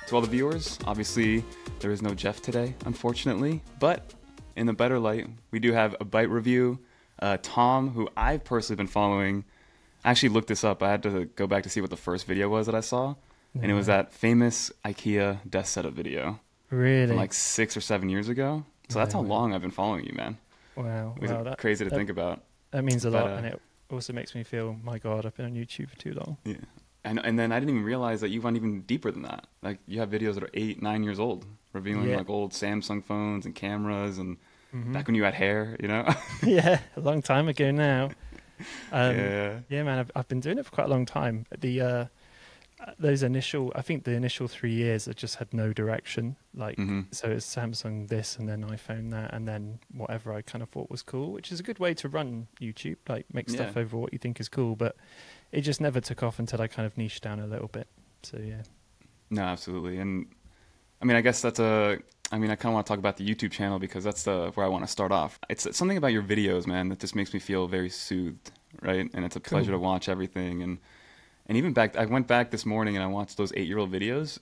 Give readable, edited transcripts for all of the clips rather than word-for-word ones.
To all the viewers, obviously there is no Jeff today, unfortunately, but in the better light, we do have a Byte review. Tom, who I've personally been following, I actually looked this up. I had to go back to see what the first video was that I saw, and it was that famous IKEA desk setup video Really? from like 6 or 7 years ago. So that's how long I've been following you, man. Wow. It was crazy to think about. That means a lot, and it also makes me feel, my God, I've been on YouTube for too long. Yeah. And then I didn't even realize that you went even deeper than that. Like, you have videos that are 8, 9 years old, revealing like old Samsung phones and cameras, and back when you had hair, you know? Yeah, a long time ago now. Yeah, man, I've been doing it for quite a long time. I think the initial 3 years I just had no direction. Like, so it's Samsung this, and then iPhone that, and then whatever I kind of thought was cool, which is a good way to run YouTube, like make stuff over what you think is cool. But it just never took off until I kind of niched down a little bit. So yeah. No, absolutely. And I mean, I guess I kind of want to talk about the YouTube channel because that's where I want to start off. It's something about your videos, man, that just makes me feel very soothed, right? And it's a pleasure to watch everything. And even I went back this morning and I watched those 8-year-old videos.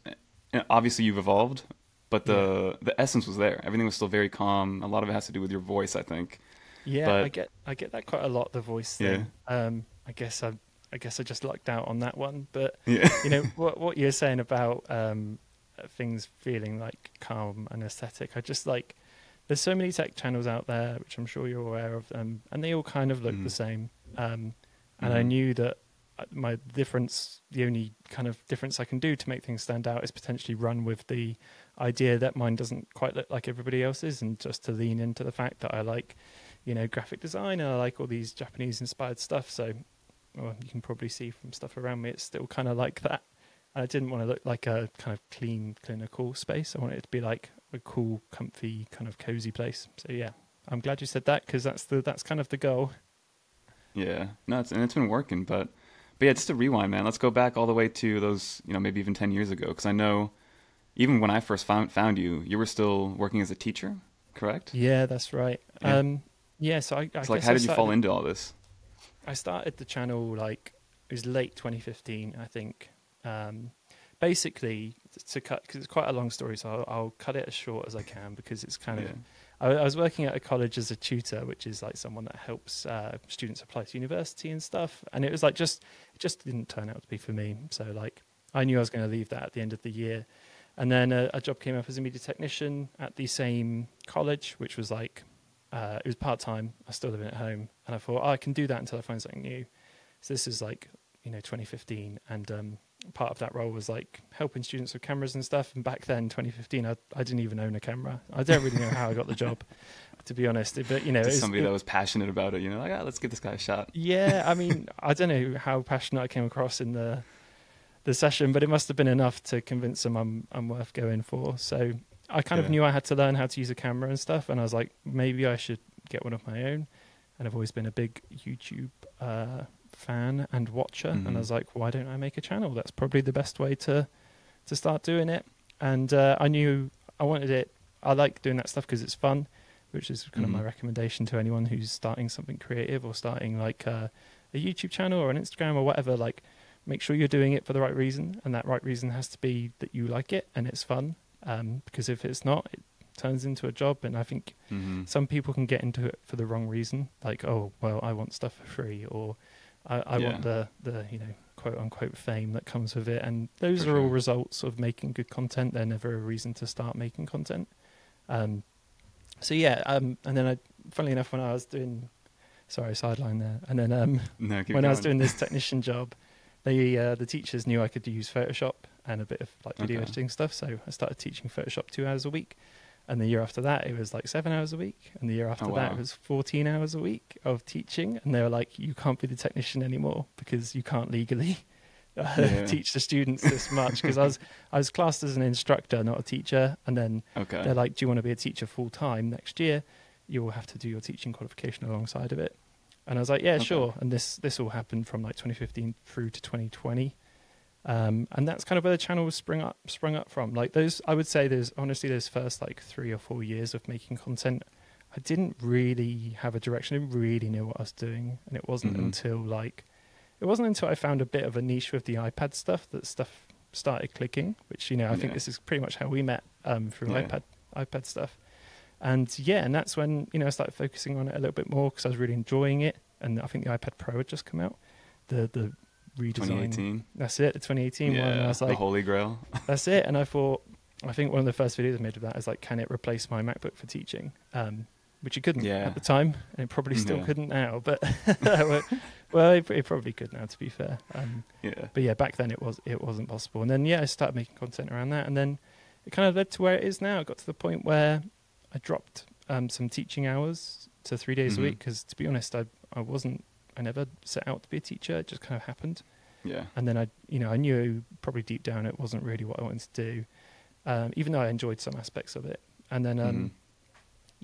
And obviously you've evolved, but the essence was there. Everything was still very calm. A lot of it has to do with your voice, I think. Yeah, but, I get that quite a lot, the voice thing. Yeah. I guess I just lucked out on that one. But yeah. you know what you're saying about things feeling like calm and aesthetic. I just like, there's so many tech channels out there, which I'm sure you're aware of, and they all kind of look the same. And I knew that the only kind of difference I can do to make things stand out is potentially run with the idea that mine doesn't quite look like everybody else's, and just to lean into the fact that I like, graphic design, and I like all these Japanese inspired stuff. So, well, you can probably see from stuff around me, it's still kind of like that. I didn't want to look like a kind of clean, clinical space. I wanted it to be like a cool, comfy, kind of cozy place. So yeah, I'm glad you said that, because that's kind of the goal. Yeah, no, it's been working, but yeah, just to rewind, man, let's go back all the way to those, maybe even 10 years ago, because I know even when I first found you, you were still working as a teacher, correct? Yeah, that's right. Yeah. So I guess how did you fall into all this? I started the channel like, it was late 2015, I think. Basically, to cut, because it's quite a long story, so I'll cut it as short as I can, because it's kind of, I was working at a college as a tutor, which is like someone that helps students apply to university and stuff. And it was like, it just didn't turn out to be for me. So like, I knew I was going to leave that at the end of the year. And then a job came up as a media technician at the same college, which was like, it was part-time. I was still living at home. And I thought, I can do that until I find something new. So this is like, 2015. And part of that role was like helping students with cameras and stuff. And back then, 2015, I didn't even own a camera. I don't really know how I got the job, to be honest. But, Just somebody that was passionate about it, like, let's give this guy a shot. Yeah, I mean, I don't know how passionate I came across in the session, but it must have been enough to convince them I'm worth going for. So I kind of knew I had to learn how to use a camera and stuff. And I was like, maybe I should get one of my own. And I've always been a big YouTube fan and watcher. And I was like, why don't I make a channel? That's probably the best way to start doing it. And I knew I wanted it. I like doing that stuff because it's fun, which is kind of my recommendation to anyone who's starting something creative or starting like a YouTube channel or an Instagram or whatever. Like, make sure you're doing it for the right reason, and that right reason has to be that you like it and it's fun. Because if it's not, it turns into a job. And I think some people can get into it for the wrong reason. Like, oh, well, I want stuff for free, or I want the quote unquote fame that comes with it. And those are all results of making good content. They're never a reason to start making content. And then funnily enough, when I was doing, sorry, sideline there. And then when I was doing this technician job, the teachers knew I could use Photoshop and a bit of like video editing stuff. So I started teaching Photoshop 2 hours a week. And the year after that, it was like 7 hours a week. And the year after that, it was 14 hours a week of teaching. And they were like, you can't be the technician anymore because you can't legally teach the students this much. Because I was classed as an instructor, not a teacher. And then they're like, do you want to be a teacher full time next year? You will have to do your teaching qualification alongside of it. And I was like, yeah, sure. And this all happened from like 2015 through to 2020. And that's kind of where the channel was sprung up from. Like I would say those first like 3 or 4 years of making content, I didn't really have a direction. I didn't really know what I was doing. And it wasn't until I found a bit of a niche with the iPad stuff started clicking, which, you know, I think this is pretty much how we met, through iPad stuff. And and that's when, you know, I started focusing on it a little bit more because I was really enjoying it. And I think the iPad Pro had just come out, the redesign. 2018. That's it, the 2018 one. And I was like, the Holy Grail. That's it. And I think one of the first videos I made of that is like, can it replace my MacBook for teaching? Which it couldn't at the time, and it probably still couldn't now. But well, it probably could now, to be fair. But yeah, back then it wasn't possible. And then I started making content around that, and then it kind of led to where it is now. It got to the point where I dropped some teaching hours to 3 days a week because, to be honest, I never set out to be a teacher. It just kind of happened. Yeah. And then I knew probably deep down it wasn't really what I wanted to do, even though I enjoyed some aspects of it. And then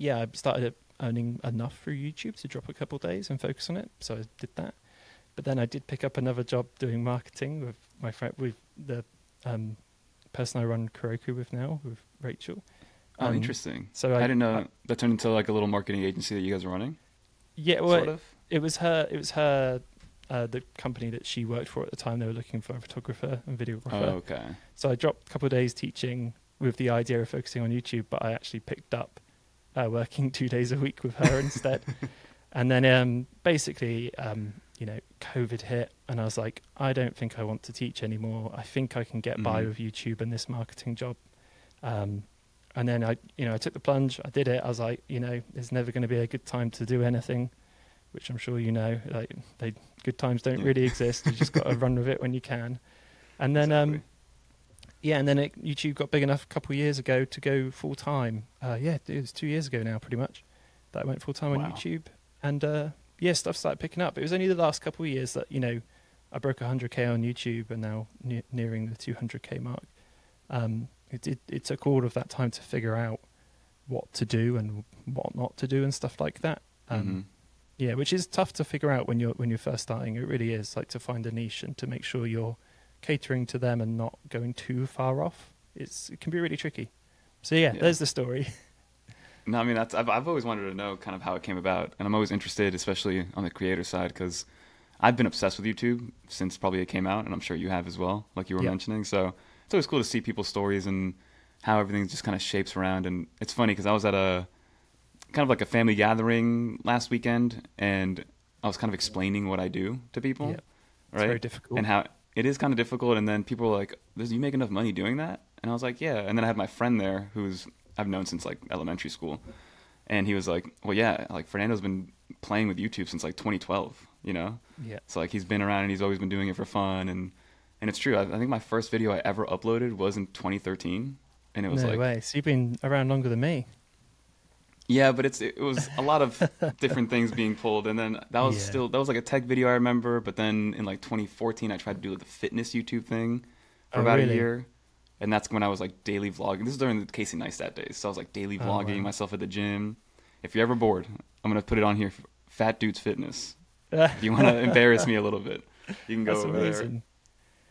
I started earning enough through YouTube to drop a couple of days and focus on it. So I did that. But then I did pick up another job doing marketing with my friend, with the person I run Kuroku with now, with Rachel. Oh, interesting. So I didn't know that turned into like a little marketing agency that you guys were running. Yeah, well, sort of. It was her. The company that she worked for at the time, they were looking for a photographer and videographer. Oh, okay. So I dropped a couple of days teaching with the idea of focusing on YouTube, but I actually picked up working 2 days a week with her instead. And then basically, COVID hit, and I was like, I don't think I want to teach anymore. I think I can get by with YouTube and this marketing job. And then I took the plunge. I did it. I was like, there's never going to be a good time to do anything, which I'm sure you know. Like, good times don't really exist. You just got to run with it when you can. And then, Exactly. and then YouTube got big enough a couple of years ago to go full time. It was 2 years ago now, pretty much, that I went full time on YouTube. And stuff started picking up. It was only the last couple of years that I broke 100K on YouTube, and now nearing the 200K mark. It took all of that time to figure out what to do and what not to do and stuff like that. Which is tough to figure out when you're first starting. It really is, like, to find a niche and to make sure you're catering to them and not going too far off. It can be really tricky. So there's the story. No, I mean, I've always wanted to know kind of how it came about, and I'm always interested, especially on the creator side, because I've been obsessed with YouTube since probably it came out, and I'm sure you have as well, like you were mentioning. So it's always cool to see people's stories and how everything just kind of shapes around. And it's funny because I was at a kind of like a family gathering last weekend, and I was kind of explaining what I do to people, right? It's very difficult. And how it is kind of difficult. And then people were like, you make enough money doing that? And I was like, yeah. And then I had my friend there who's I've known since like elementary school. And he was like, well, yeah, like Fernando's been playing with YouTube since like 2012, Yeah. So like he's been around and he's always been doing it for fun. And it's true. I think my first video I ever uploaded was in 2013. And it was no way. So you've been around longer than me. Yeah, but it was a lot of different things being pulled. And then that was like a tech video I remember. But then in like 2014, I tried to do the fitness YouTube thing for about a year. And that's when I was like daily vlogging. This is during the Casey Neistat days. So I was like daily vlogging myself at the gym. If you're ever bored, I'm going to put it on here. Fat Dudes Fitness. If you want to embarrass me a little bit, you can go That's over amazing.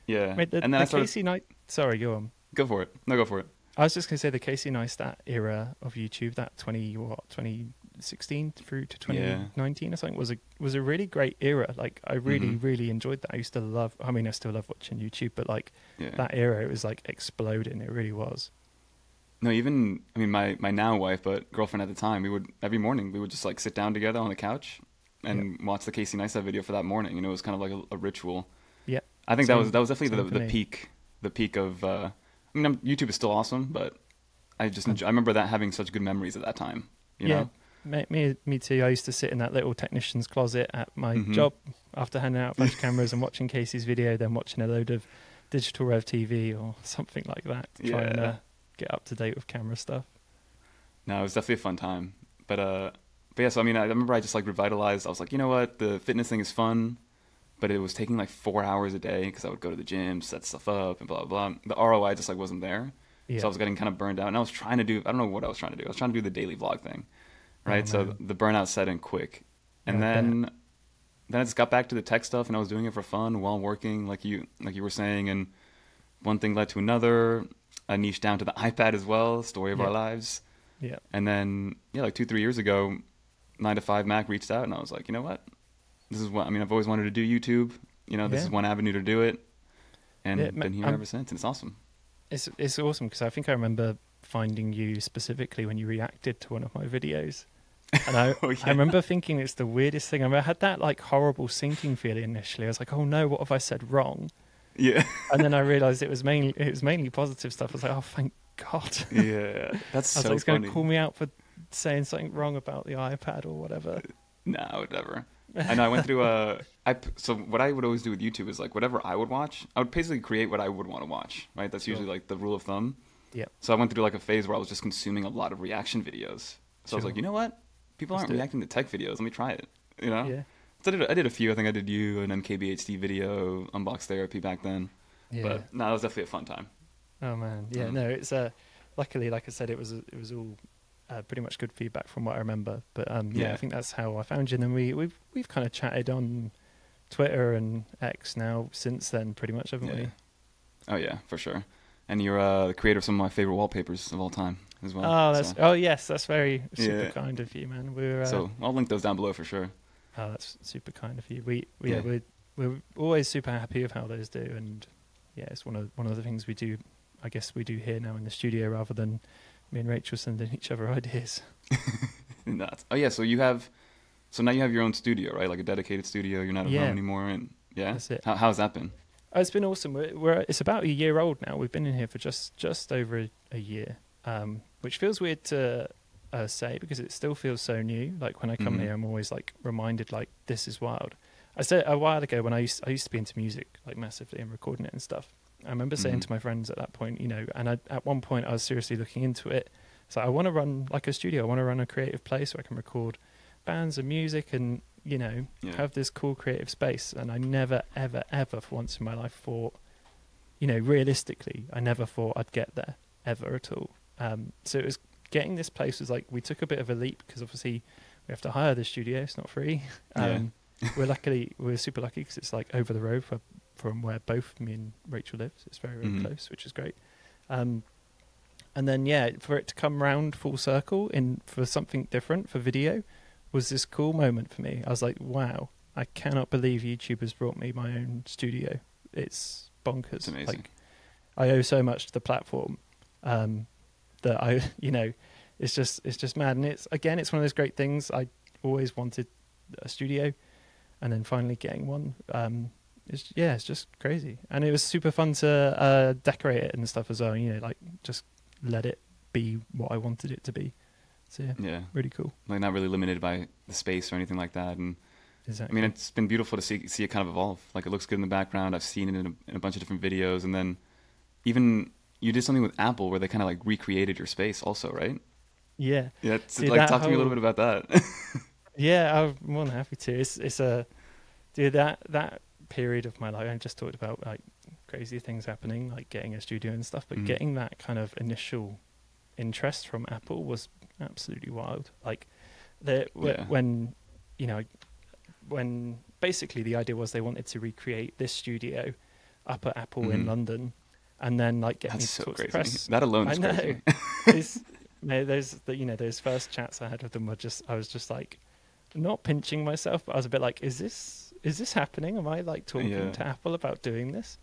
there. Yeah. Wait, and then Casey Sorry, go on. Go for it. No, go for it. I was just going to say the Casey Neistat era of YouTube, that 2016 through to 2019 or something, was a really great era. Like, I really, really enjoyed that. I still love watching YouTube, but like that era, it was like exploding. It really was. No, even, I mean, my now wife, but girlfriend at the time, every morning, we would just like sit down together on the couch and watch the Casey Neistat video for that morning. It was kind of like a ritual. Yeah. I think that was definitely the peak of, I mean, YouTube is still awesome, but I remember that having such good memories at that time. You know? Me too. I used to sit in that little technician's closet at my job after handing out a bunch of cameras and watching Casey's video, then watching a load of Digital Rev TV or something like that to try and get up to date with camera stuff. No, it was definitely a fun time. But yeah, so I mean, I remember I just like revitalized. I was like, you know what, the fitness thing is fun, but it was taking like 4 hours a day because I would go to the gym, set stuff up, and blah, blah, blah. The ROI just like wasn't there. Yeah. So I was getting kind of burned out. And I was trying to do, I don't know what I was trying to do. I was trying to do the daily vlog thing, right? So the burnout set in quick. And then I just got back to the tech stuff, and I was doing it for fun while working, like you were saying. And one thing led to another. I niched down to the iPad as well, story of our lives. Yeah. And then, like 2-3 years ago, 9 to 5 Mac reached out, and I was like, you know what? This is what, I mean, I've always wanted to do YouTube. This is one avenue to do it. and been here ever since. And it's awesome. It's awesome because I think I remember finding you specifically when you reacted to one of my videos. And I remember thinking it's the weirdest thing. I had that like horrible sinking feeling initially. I was like, oh no, what have I said wrong? Yeah. And then I realized it was mainly positive stuff. I was like, oh, thank God. Yeah, that's so I was like, it's funny. going to call me out for saying something wrong about the iPad or whatever. No, never. I know. I went through so what I would always do with YouTube is like whatever I would watch, I would basically create what I would want to watch. Right. That's usually like the rule of thumb. Yeah. So I went through like a phase where I was just consuming a lot of reaction videos. So I was like, you know what? People aren't reacting to tech videos. Let me try it. You know? Yeah. So I did a few. I think I did you, an MKBHD video, Unbox Therapy back then. Yeah. But no, it was definitely a fun time. Oh man. Yeah. No, it's luckily, like I said, it was all pretty much good feedback from what I remember. But yeah, I think that's how I found you. And then we've kind of chatted on Twitter and X now since then, pretty much, haven't we? Oh yeah, for sure. And you're the creator of some of my favorite wallpapers of all time as well. Oh yes, that's very super kind of you, man. So I'll link those down below for sure. Oh, that's super kind of you. We're always super happy with how those do, and yeah, it's one of the things we do. I guess we do here now in the studio rather than me and Rachel sending each other ideas. Nuts. Oh yeah, so now you have your own studio, right? Like a dedicated studio. You're not at home anymore, and that's it. How's that been? It's been awesome. It's about a year old now. We've been in here for just over a year, which feels weird to say because it still feels so new. Like when I come here, I'm always like reminded like this is wild. I said a while ago when I used to be into music like massively and recording it and stuff. I remember saying to my friends at that point, and at one point I was seriously looking into it. So I want to run like a studio. I want to run a creative place where I can record bands and music and have this cool creative space. And I never, ever, ever for once in my life thought, realistically, I never thought I'd get there ever at all. So it was getting this place was like, we took a bit of a leap because obviously we have to hire the studio. It's not free. We're super lucky because it's like over the road from where both me and Rachel live. So it's very, very close, which is great. And then, for it to come round full circle for something different for video was this cool moment for me. I was like, wow, I cannot believe YouTube has brought me my own studio. It's bonkers. It's amazing. Like, I owe so much to the platform that I, it's just mad. And it's one of those great things. I always wanted a studio and then finally getting one. It's just crazy. And it was super fun to decorate it and stuff as well. Like just let it be what I wanted it to be. So yeah, really cool. Like not really limited by the space or anything like that. And exactly. I mean, it's been beautiful to see it kind of evolve. Like it looks good in the background. I've seen it in a bunch of different videos. And then even you did something with Apple where they kind of like recreated your space also, right? Yeah. Yeah. Talk to me a little bit about that. Yeah, I'm more than happy to. It's that period of my life. I just talked about like crazy things happening, like getting a studio and stuff, but getting that kind of initial interest from Apple was absolutely wild. Like when basically the idea was they wanted to recreate this studio up at Apple in London, and then like get me to talk to the press. That alone is crazy. Those first chats I had with them were I was just like not pinching myself, but I was a bit like, is this happening? Am I like talking to Apple about doing this?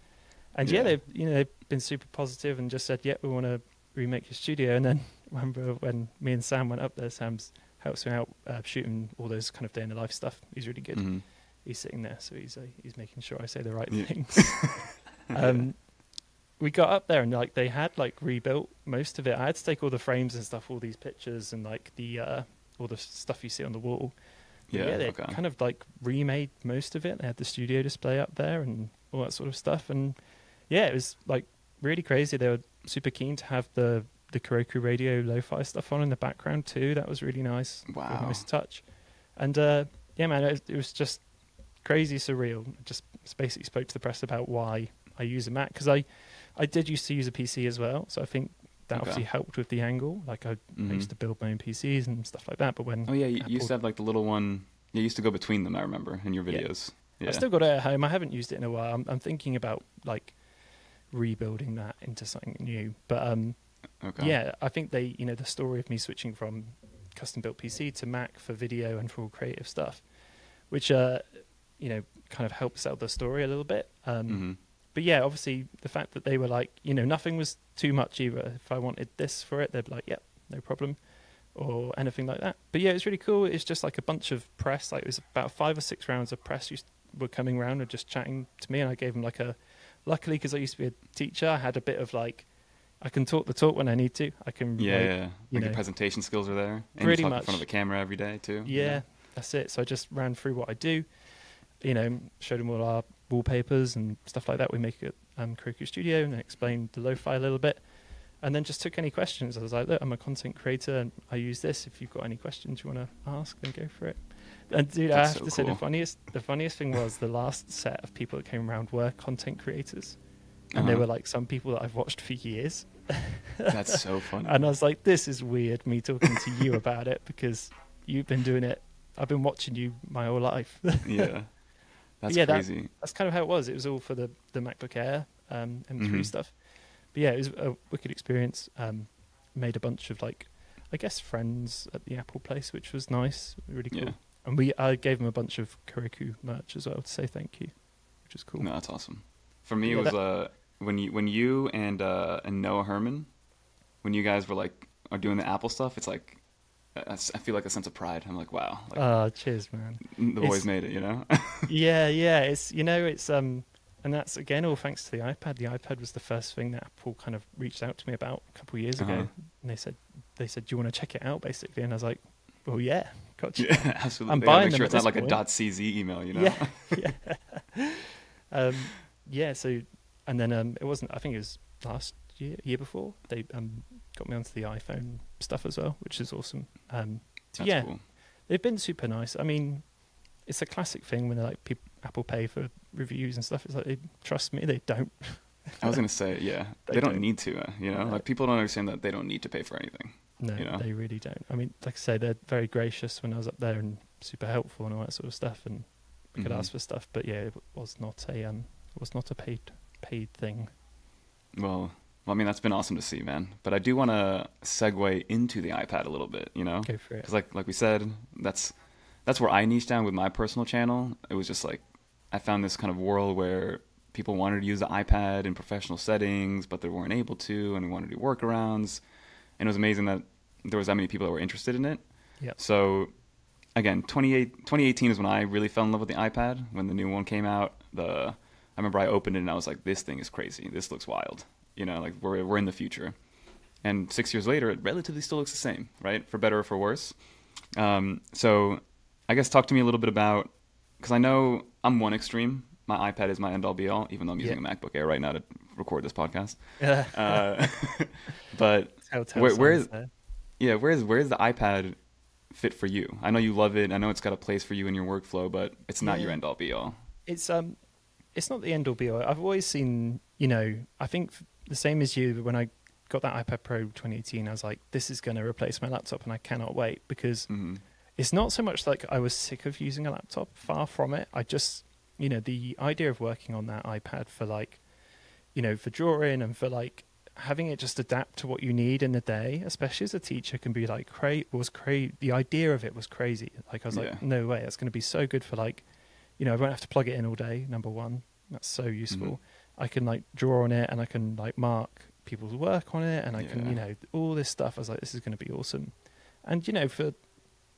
And they've been super positive and just said, we want to remake your studio. And then I remember when me and Sam went up there, Sam's helps me out shooting all those kind of day in the life stuff. He's really good. He's sitting there, so he's making sure I say the right things. We got up there and like they had like rebuilt most of it. I had to take all the frames and stuff, all these pictures and like the all the stuff you see on the wall. They kind of like remade most of it. They had the studio display up there and all that sort of stuff. And it was like really crazy. They were super keen to have the Kuroku radio lo-fi stuff on in the background too. That was really nice. Wow. Nice touch. And man, it was just crazy surreal. Just basically spoke to the press about why I use a Mac, because I did used to use a PC as well. So I think that obviously helped with the angle. Like I used to build my own PCs and stuff like that. But when you used to have like the little one. You used to go between them. I remember in your videos. Yeah. I still got it at home. I haven't used it in a while. I'm thinking about like rebuilding that into something new. But I think the story of me switching from custom built PC to Mac for video and for all creative stuff, which kind of helps out the story a little bit. but yeah, obviously the fact that they were like, nothing was too much either. If I wanted this for it, they'd be like, yep, no problem, or anything like that. But yeah, it was really cool. It's just like a bunch of press. Like it was about 5 or 6 rounds of press were coming around and just chatting to me, and I gave them like luckily, because I used to be a teacher, I had a bit of like, I can talk the talk when I need to. I can like your presentation skills are there, and pretty you talk much in front of a camera every day too. Yeah, that's it. So I just ran through what I do, showed them all our wallpapers and stuff like that we make at Heroku Studio, and explained the lo-fi a little bit, and then just took any questions. I was like, look, I'm a content creator and I use this. If you've got any questions you want to ask, then go for it. And dude, I have to say the funniest thing was the last set of people that came around were content creators. And they were like some people that I've watched for years. That's so funny. And I was like, this is weird, me talking to you about it, because you've been doing it. I've been watching you my whole life. Yeah. That's crazy. That's kind of how it was. It was all for the MacBook Air M3 stuff. But yeah, it was a wicked experience. Made a bunch of like, I guess, friends at the Apple place, which was nice. Really cool. Yeah. And I gave them a bunch of Heroku merch as well to say thank you, which is cool. No, that's awesome. For me, it was when you and Noah Herman, when you guys were like are doing the Apple stuff. It's like I feel like a sense of pride. I'm like, wow. Like, cheers, man. The boys made it, yeah. It's and that's again all thanks to the iPad. The iPad was the first thing that Apple kind of reached out to me about a couple of years ago, and they said, do you want to check it out, basically? And I was like, well, yeah, gotcha. Yeah, absolutely. I'm buying them. Sure it's not like a .cz email, Yeah. So, and then it wasn't. I think it was last year before they got me onto the iPhone stuff as well, which is awesome. That's cool. They've been super nice. I mean, it's a classic thing when they're like Apple pay for reviews and stuff. It's like they trust me. They don't. I was gonna say, yeah, they don't need to. Like people don't understand that they don't need to pay for anything. No, they really don't. I mean, like I say, they're very gracious when I was up there and super helpful and all that sort of stuff, and we could ask for stuff. But yeah, it was not a paid thing. Well, I mean, that's been awesome to see, man. But I do want to segue into the iPad a little bit, Go for it. Because like we said, that's where I niched down with my personal channel. It was just like I found this kind of world where people wanted to use the iPad in professional settings, but they weren't able to, and we wanted to do workarounds. And it was amazing that there was that many people that were interested in it. Yeah. So, again, 2018 is when I really fell in love with the iPad. When the new one came out, I remember I opened it and I was like, this thing is crazy. This looks wild. Like we're in the future. And 6 years later, it relatively still looks the same, right? For better or for worse. So I guess talk to me a little bit about, because I know I'm one extreme. My iPad is my end all be all, even though I'm using a MacBook Air right now to record this podcast. But where's the iPad fit for you? I know you love it. I know it's got a place for you in your workflow, but it's not your end all be all. It's not the end all be all. I've always seen, I think the same as you, when I got that iPad Pro 2018, I was like, this is going to replace my laptop, and I cannot wait, because it's not so much like I was sick of using a laptop. Far from it. I just, the idea of working on that iPad for like, for drawing and for like having it just adapt to what you need in the day, especially as a teacher, can be like the idea of it was crazy. Like I was like, no way, that's going to be so good for like, I won't have to plug it in all day. Number one, that's so useful. I can like draw on it, and I can like mark people's work on it, and I can, all this stuff. I was like, this is going to be awesome. And, for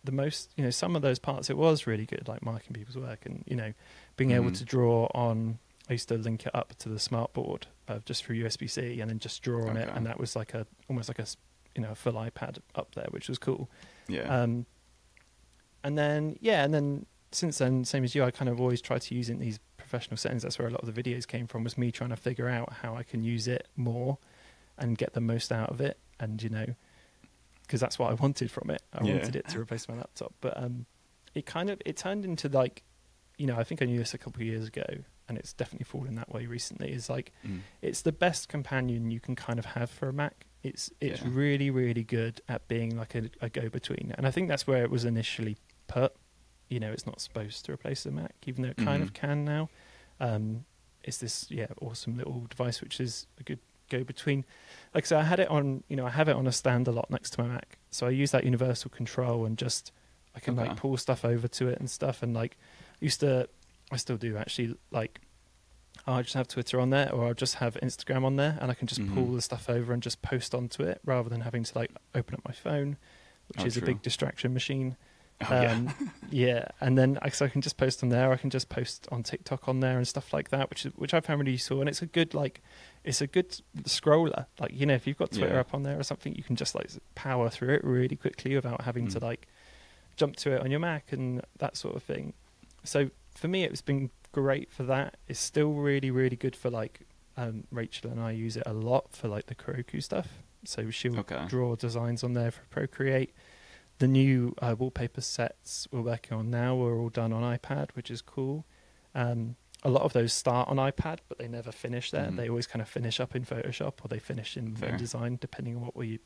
the most, some of those parts, it was really good, like marking people's work and, being able to draw on. I used to link it up to the smartboard just through USB-C, and then just draw on it, and that was like almost like a full iPad up there, which was cool. Yeah. And then since then, same as you, I kind of always try to use it in these professional settings. That's where a lot of the videos came from, was me trying to figure out how I can use it more and get the most out of it, and because that's what I wanted from it. I wanted it to replace my laptop, but it turned into like, I think I knew this a couple of years ago, and it's definitely fallen that way recently, is like it's the best companion you can kind of have for a Mac. It's really, really good at being like a go-between, and I think that's where it was initially put. It's not supposed to replace the Mac, even though it kind of can now. It's this awesome little device which is a good go-between. Like, so I had it on, I have it on a stand a lot next to my Mac, so I use that universal control, and just I can like pull stuff over to it and stuff, and like I still do actually, like I just have Twitter on there, or I'll just have Instagram on there, and I can just Mm-hmm. pull the stuff over and just post onto it rather than having to like open up my phone, which is true. a big distraction machine. Oh, yeah. Yeah, and then so I can just post on there. I can just post on TikTok on there and stuff like that, which I found really useful. And it's a good scroller. Like, you know, if you've got Twitter Yeah. up on there or something, you can just like power through it really quickly without having to like jump to it on your Mac and that sort of thing. So for me, it's been great for that. It's still really, really good for like Rachel and I use it a lot for like the Heroku stuff. So she'll draw designs on there for Procreate. The new wallpaper sets we're working on now are all done on iPad, which is cool. A lot of those start on iPad, but they never finish there. They always kind of finish up in Photoshop, or they finish in InDesign, depending on what we're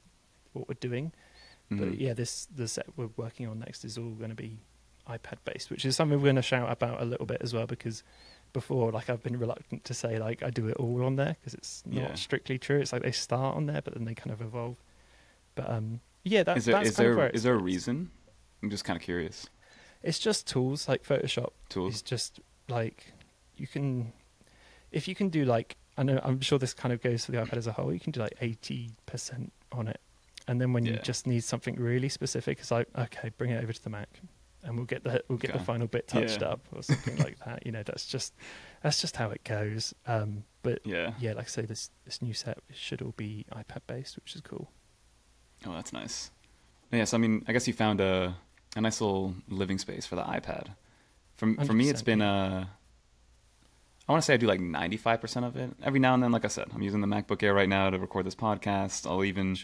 doing. But yeah, the set we're working on next is all going to be iPad based, which is something we're going to shout about a little bit as well, because before, like, I've been reluctant to say like I do it all on there because it's not strictly true. It's like they start on there, but then they kind of evolve. But yeah, that's kind of where is there a reason? I'm just kind of curious. It's just tools. Like Photoshop tools is just like if you can do like, I'm sure this kind of goes for the iPad as a whole, you can do like 80% on it, and then when you just need something really specific, it's like, okay, bring it over to the Mac and we'll get the final bit touched up or something like that. You know, that's just how it goes. But yeah, like I say, this new set should all be iPad based, which is cool. Oh, that's nice. Yeah, so I mean, I guess you found a nice little living space for the iPad. For me, it's been I want to say I do like 95% of it. Every now and then, like I said, I'm using the MacBook Air right now to record this podcast. I'll even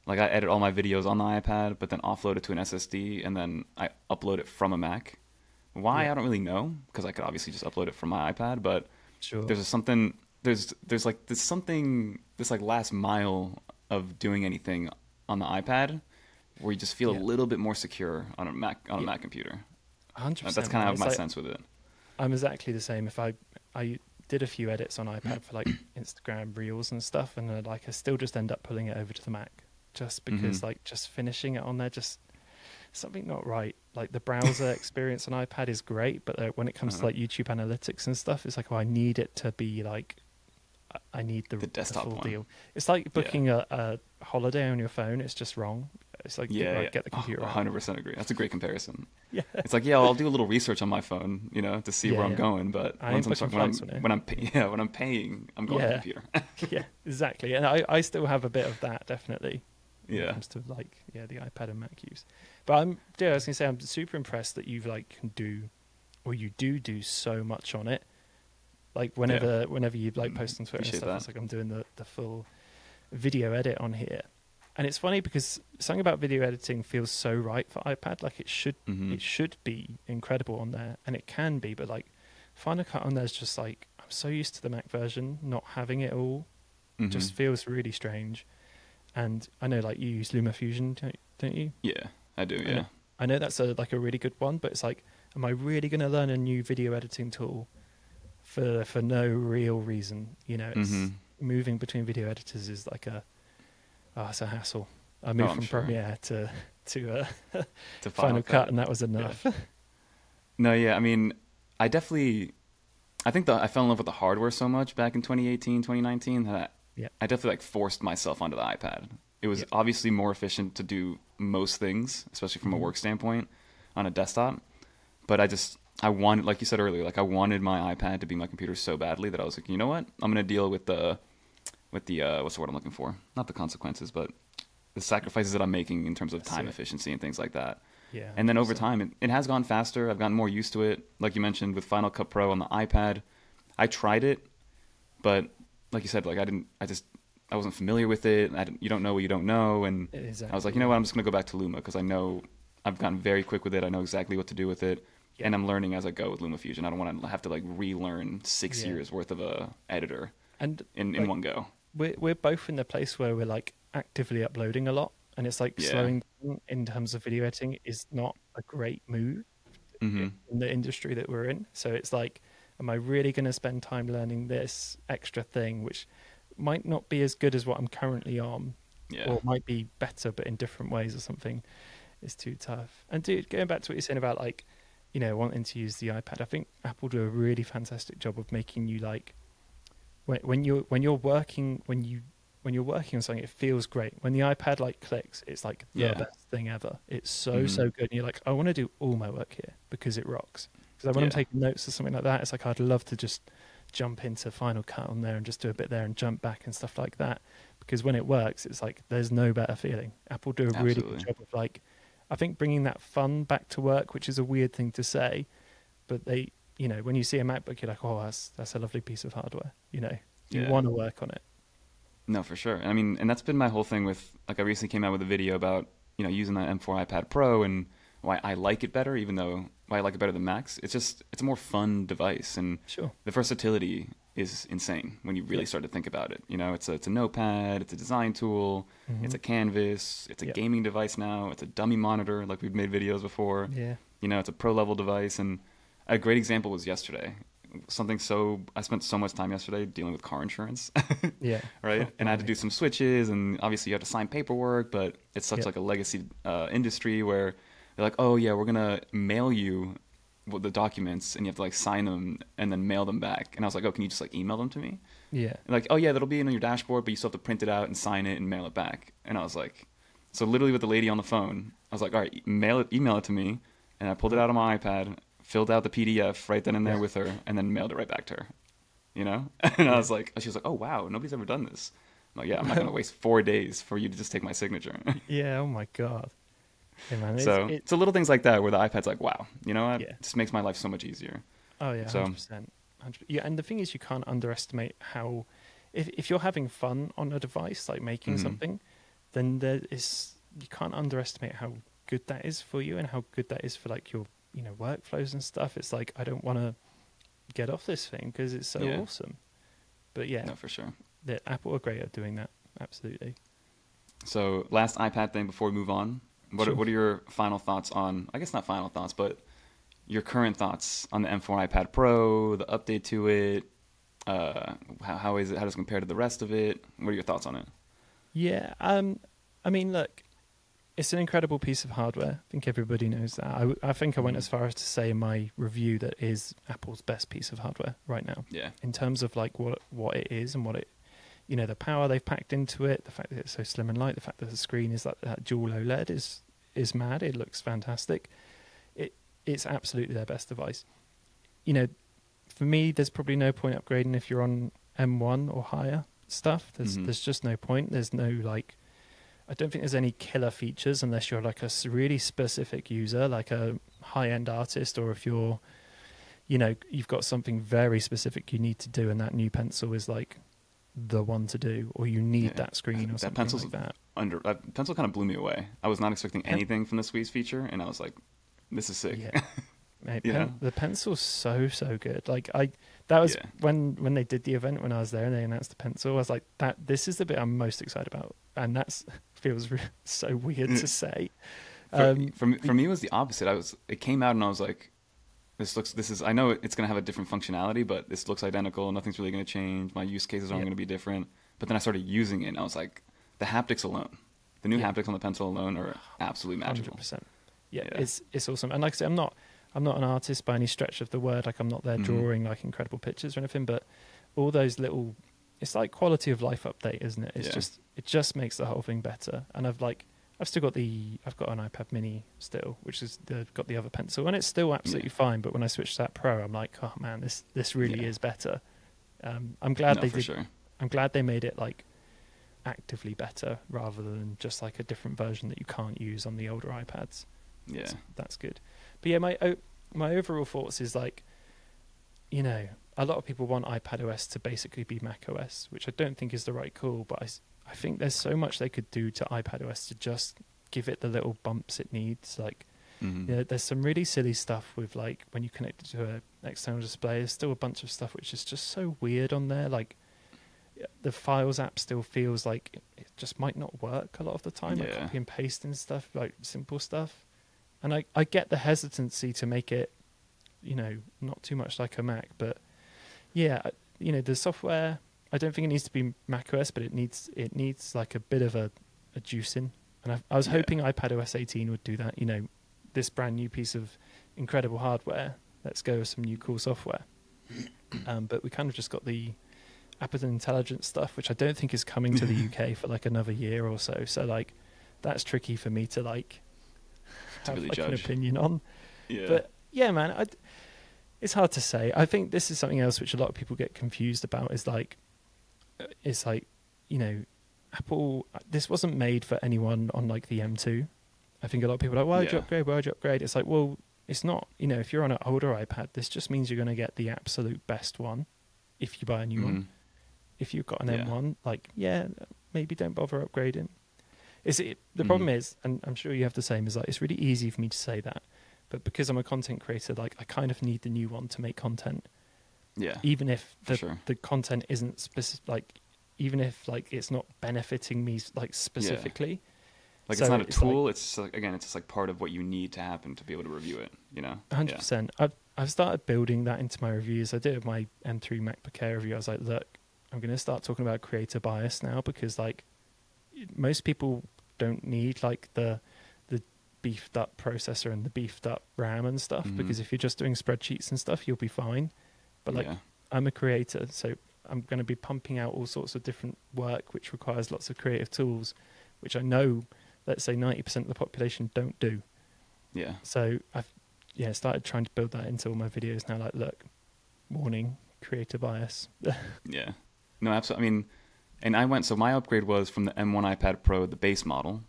like I edit all my videos on the iPad, but then offload it to an SSD, and then I upload it from a Mac. Why, I don't really know, because I could obviously just upload it from my iPad, but there's something this last mile of doing anything on the iPad where you just feel a little bit more secure on a Mac computer. 100%. That's kind of my sense with it. I'm exactly the same. If I did a few edits on iPad for like Instagram Reels and stuff, and I still just end up pulling it over to the Mac just because like just finishing it on there, just something not right. Like the browser experience on iPad is great, but when it comes to like YouTube analytics and stuff, it's like, oh, I need it to be like, I need the desktop full one. deal. It's like booking a holiday on your phone. It's just wrong. It's like, get the computer 100% agree. That's a great comparison. Yeah. It's like, I'll do a little research on my phone, to see where I'm going, but when I'm paying, I'm going to the computer. Yeah, exactly. And I still have a bit of that, definitely. Yeah. When it comes to the iPad and Mac use. But I was going to say, I'm super impressed that you've you do so much on it. Like whenever you like post on Twitter and stuff, it's like I'm doing the full video edit on here. And it's funny because something about video editing feels so right for iPad. Like it should be incredible on there, and it can be, but like Final Cut on there is just like, I'm so used to the Mac version, not having it all just feels really strange. And I know like you use LumaFusion, don't you? Yeah, I do. Yeah, I know that's a really good one, but it's like, am I really going to learn a new video editing tool for no real reason? It's moving between video editors is like it's a hassle. I moved from Premiere to Final Cut, and that was enough. Yeah. No, yeah, I mean, I think I fell in love with the hardware so much back in 2018, 2019 that I definitely like forced myself onto the iPad. It was obviously more efficient to do most things, especially from a work standpoint, on a desktop. But I wanted, like you said earlier, like I wanted my iPad to be my computer so badly that I was like, you know what? I'm going to deal with the what's the word I'm looking for? Not the consequences, but the sacrifices that I'm making in terms of time efficiency and things like that. Yeah. And then over time, it has gone faster. I've gotten more used to it. Like you mentioned with Final Cut Pro on the iPad, I tried it, but like you said, like I wasn't familiar with it. You don't know what you don't know, and I was like, you know what? I'm just gonna go back to Luma because I know I've gotten very quick with it. I know exactly what to do with it. And I'm learning as I go with LumaFusion. I don't want to have to like relearn 6 years worth of a editor in one go. We're both in the place where we're like actively uploading a lot, and it's like slowing down in terms of video editing is not a great move in the industry that we're in. So it's like, am I really going to spend time learning this extra thing, which might not be as good as what I'm currently on, or might be better but in different ways or something? It's too tough. And dude, going back to what you're saying about like, wanting to use the iPad, I think Apple do a really fantastic job of making you like when you're working on something, it feels great. When the iPad like clicks, it's like the best thing ever. It's so good. And you're like, I want to do all my work here because it rocks. Because like when I'm taking notes or something like that, it's like I'd love to just jump into Final Cut on there and just do a bit there and jump back and stuff like that. Because when it works, it's like there's no better feeling. Apple do a really good job of like, I think bringing that fun back to work, which is a weird thing to say, but they, you know, when you see a MacBook, you're like, oh, that's a lovely piece of hardware. You know, you want to work on it. No, for sure. I mean, and that's been my whole thing with, like, I recently came out with a video about, you know, using that M4 iPad Pro and why I like it better, even though why I like it better than Macs. It's a more fun device, and the versatility is insane when you really start to think about it. You know, it's a notepad, it's a design tool, it's a canvas, it's a gaming device now, it's a dummy monitor, like we've made videos before. Yeah. You know, it's a pro level device, and a great example was yesterday. I spent so much time yesterday dealing with car insurance. Right. And I had to do some switches, and obviously you have to sign paperwork, but it's such like a legacy industry where they're like, oh yeah, we're going to mail you the documents and you have to like sign them and then mail them back. And I was like, oh, can you just like email them to me? Yeah. And like, oh yeah, that'll be in your dashboard, but you still have to print it out and sign it and mail it back. And I was like, so literally with the lady on the phone, I was like, all right, email it to me. And I pulled it out on my iPad, filled out the PDF right then and there with her, and then mailed it right back to her, you know? And I was like, she was like, oh, wow, nobody's ever done this. I'm like, yeah, I'm not going to waste 4 days for you to just take my signature. Yeah, oh my God. Hey, man, it's little things like that where the iPad's like, wow, you know what? It just makes my life so much easier. Oh, yeah, 100%. Yeah, and the thing is, you can't underestimate how, if you're having fun on a device, like making something, then you can't underestimate how good that is for you and how good that is for like your, you know, workflows and stuff. It's like, I don't want to get off this thing because it's so awesome. But yeah, no, for sure. Apple are great at doing that. Absolutely. So last iPad thing before we move on. What are your final thoughts on, I guess not final thoughts, but your current thoughts on the M4 iPad Pro, the update to it? How is it? How does it compare to the rest of it? What are your thoughts on it? Yeah. I mean, look, it's an incredible piece of hardware. I think everybody knows that. I think I went as far as to say in my review that it is Apple's best piece of hardware right now. Yeah. In terms of like what it is and what it, you know, the power they've packed into it, the fact that it's so slim and light, the fact that the screen is that dual OLED is mad. It looks fantastic. It's absolutely their best device. You know, for me, there's probably no point upgrading if you're on M1 or higher stuff. There's just no point. There's no like, I don't think there's any killer features unless you're like a really specific user, like a high-end artist, or if you're, you know, you've got something very specific you need to do, and that new pencil is like the one to do, or you need that screen or something like that. That pencil kind of blew me away. I was not expecting anything from the squeeze feature, and I was like, this is sick. Yeah. Mate, the pencil's so good. Like that was when they did the event, when I was there and they announced the pencil, I was like, this is the bit I'm most excited about, and that's feels so weird to say. For me, it was the opposite. It came out and I was like, I know it's going to have a different functionality, but this looks identical. Nothing's really going to change. My use cases aren't going to be different. But then I started using it and I was like, the haptics alone, the new haptics on the pencil alone are absolutely magical. 100%. Yeah, it's awesome. And like I say, I'm not an artist by any stretch of the word. Like I'm not there drawing like incredible pictures or anything, but all those little, it's like quality of life update, isn't it? It's it just makes the whole thing better. And I've still got an iPad mini still, which is got the other pencil, and it's still absolutely fine. But when I switch to that Pro, I'm like, oh man, this really is better. I'm glad they did. Sure. I'm glad they made it like actively better rather than just like a different version that you can't use on the older iPads. Yeah, that's good. But yeah, my overall thoughts is like, you know, a lot of people want iPadOS to basically be macOS, which I don't think is the right call, but I think there's so much they could do to iPadOS to just give it the little bumps it needs. Like, you know, there's some really silly stuff with like when you connect it to an external display, there's still a bunch of stuff which is just so weird on there. Like the Files app still feels like it just might not work a lot of the time, like copy and paste and stuff, like simple stuff. And I get the hesitancy to make it, you know, not too much like a Mac, but yeah, you know, the software, I don't think it needs to be macOS, but it needs like a bit of a juicing. And I was hoping iPadOS 18 would do that. You know, this brand new piece of incredible hardware, let's go with some new cool software. But we kind of just got the Apple Intelligence stuff, which I don't think is coming to the UK for like another year or so. So like that's tricky for me to like have really like an judge. opinion on. Yeah. But yeah, man, it's hard to say. I think this is something else which a lot of people get confused about. Is like, it's like, you know, Apple. This wasn't made for anyone on like the M2. I think a lot of people are like, why would you upgrade? Why would you upgrade? It's like, well, it's not. You know, if you're on an older iPad, this just means you're going to get the absolute best one if you buy a new one. If you've got an M1, like, yeah, maybe don't bother upgrading. The problem is, and I'm sure you have the same, is like it's really easy for me to say that, but because I'm a content creator, like I kind of need the new one to make content. Yeah. Even if the content isn't specific, like even if like it's not benefiting me like specifically. Like so it's not a tool. Like, it's like, again, it's just like part of what you need to happen to be able to review it. You know. 100%. I've started building that into my reviews. I did with my M3 MacBook Air review. I was like, look, I'm going to start talking about creator bias now because like most people don't need like the beefed up processor and the beefed up RAM and stuff because if you're just doing spreadsheets and stuff, you'll be fine. But like I'm a creator, so I'm going to be pumping out all sorts of different work which requires lots of creative tools, which I know, let's say 90% of the population don't do. Yeah. So I've started trying to build that into all my videos now. Like, look, warning, creator bias. Yeah. No, absolutely. I mean, and so my upgrade was from the M1 iPad Pro, the base model,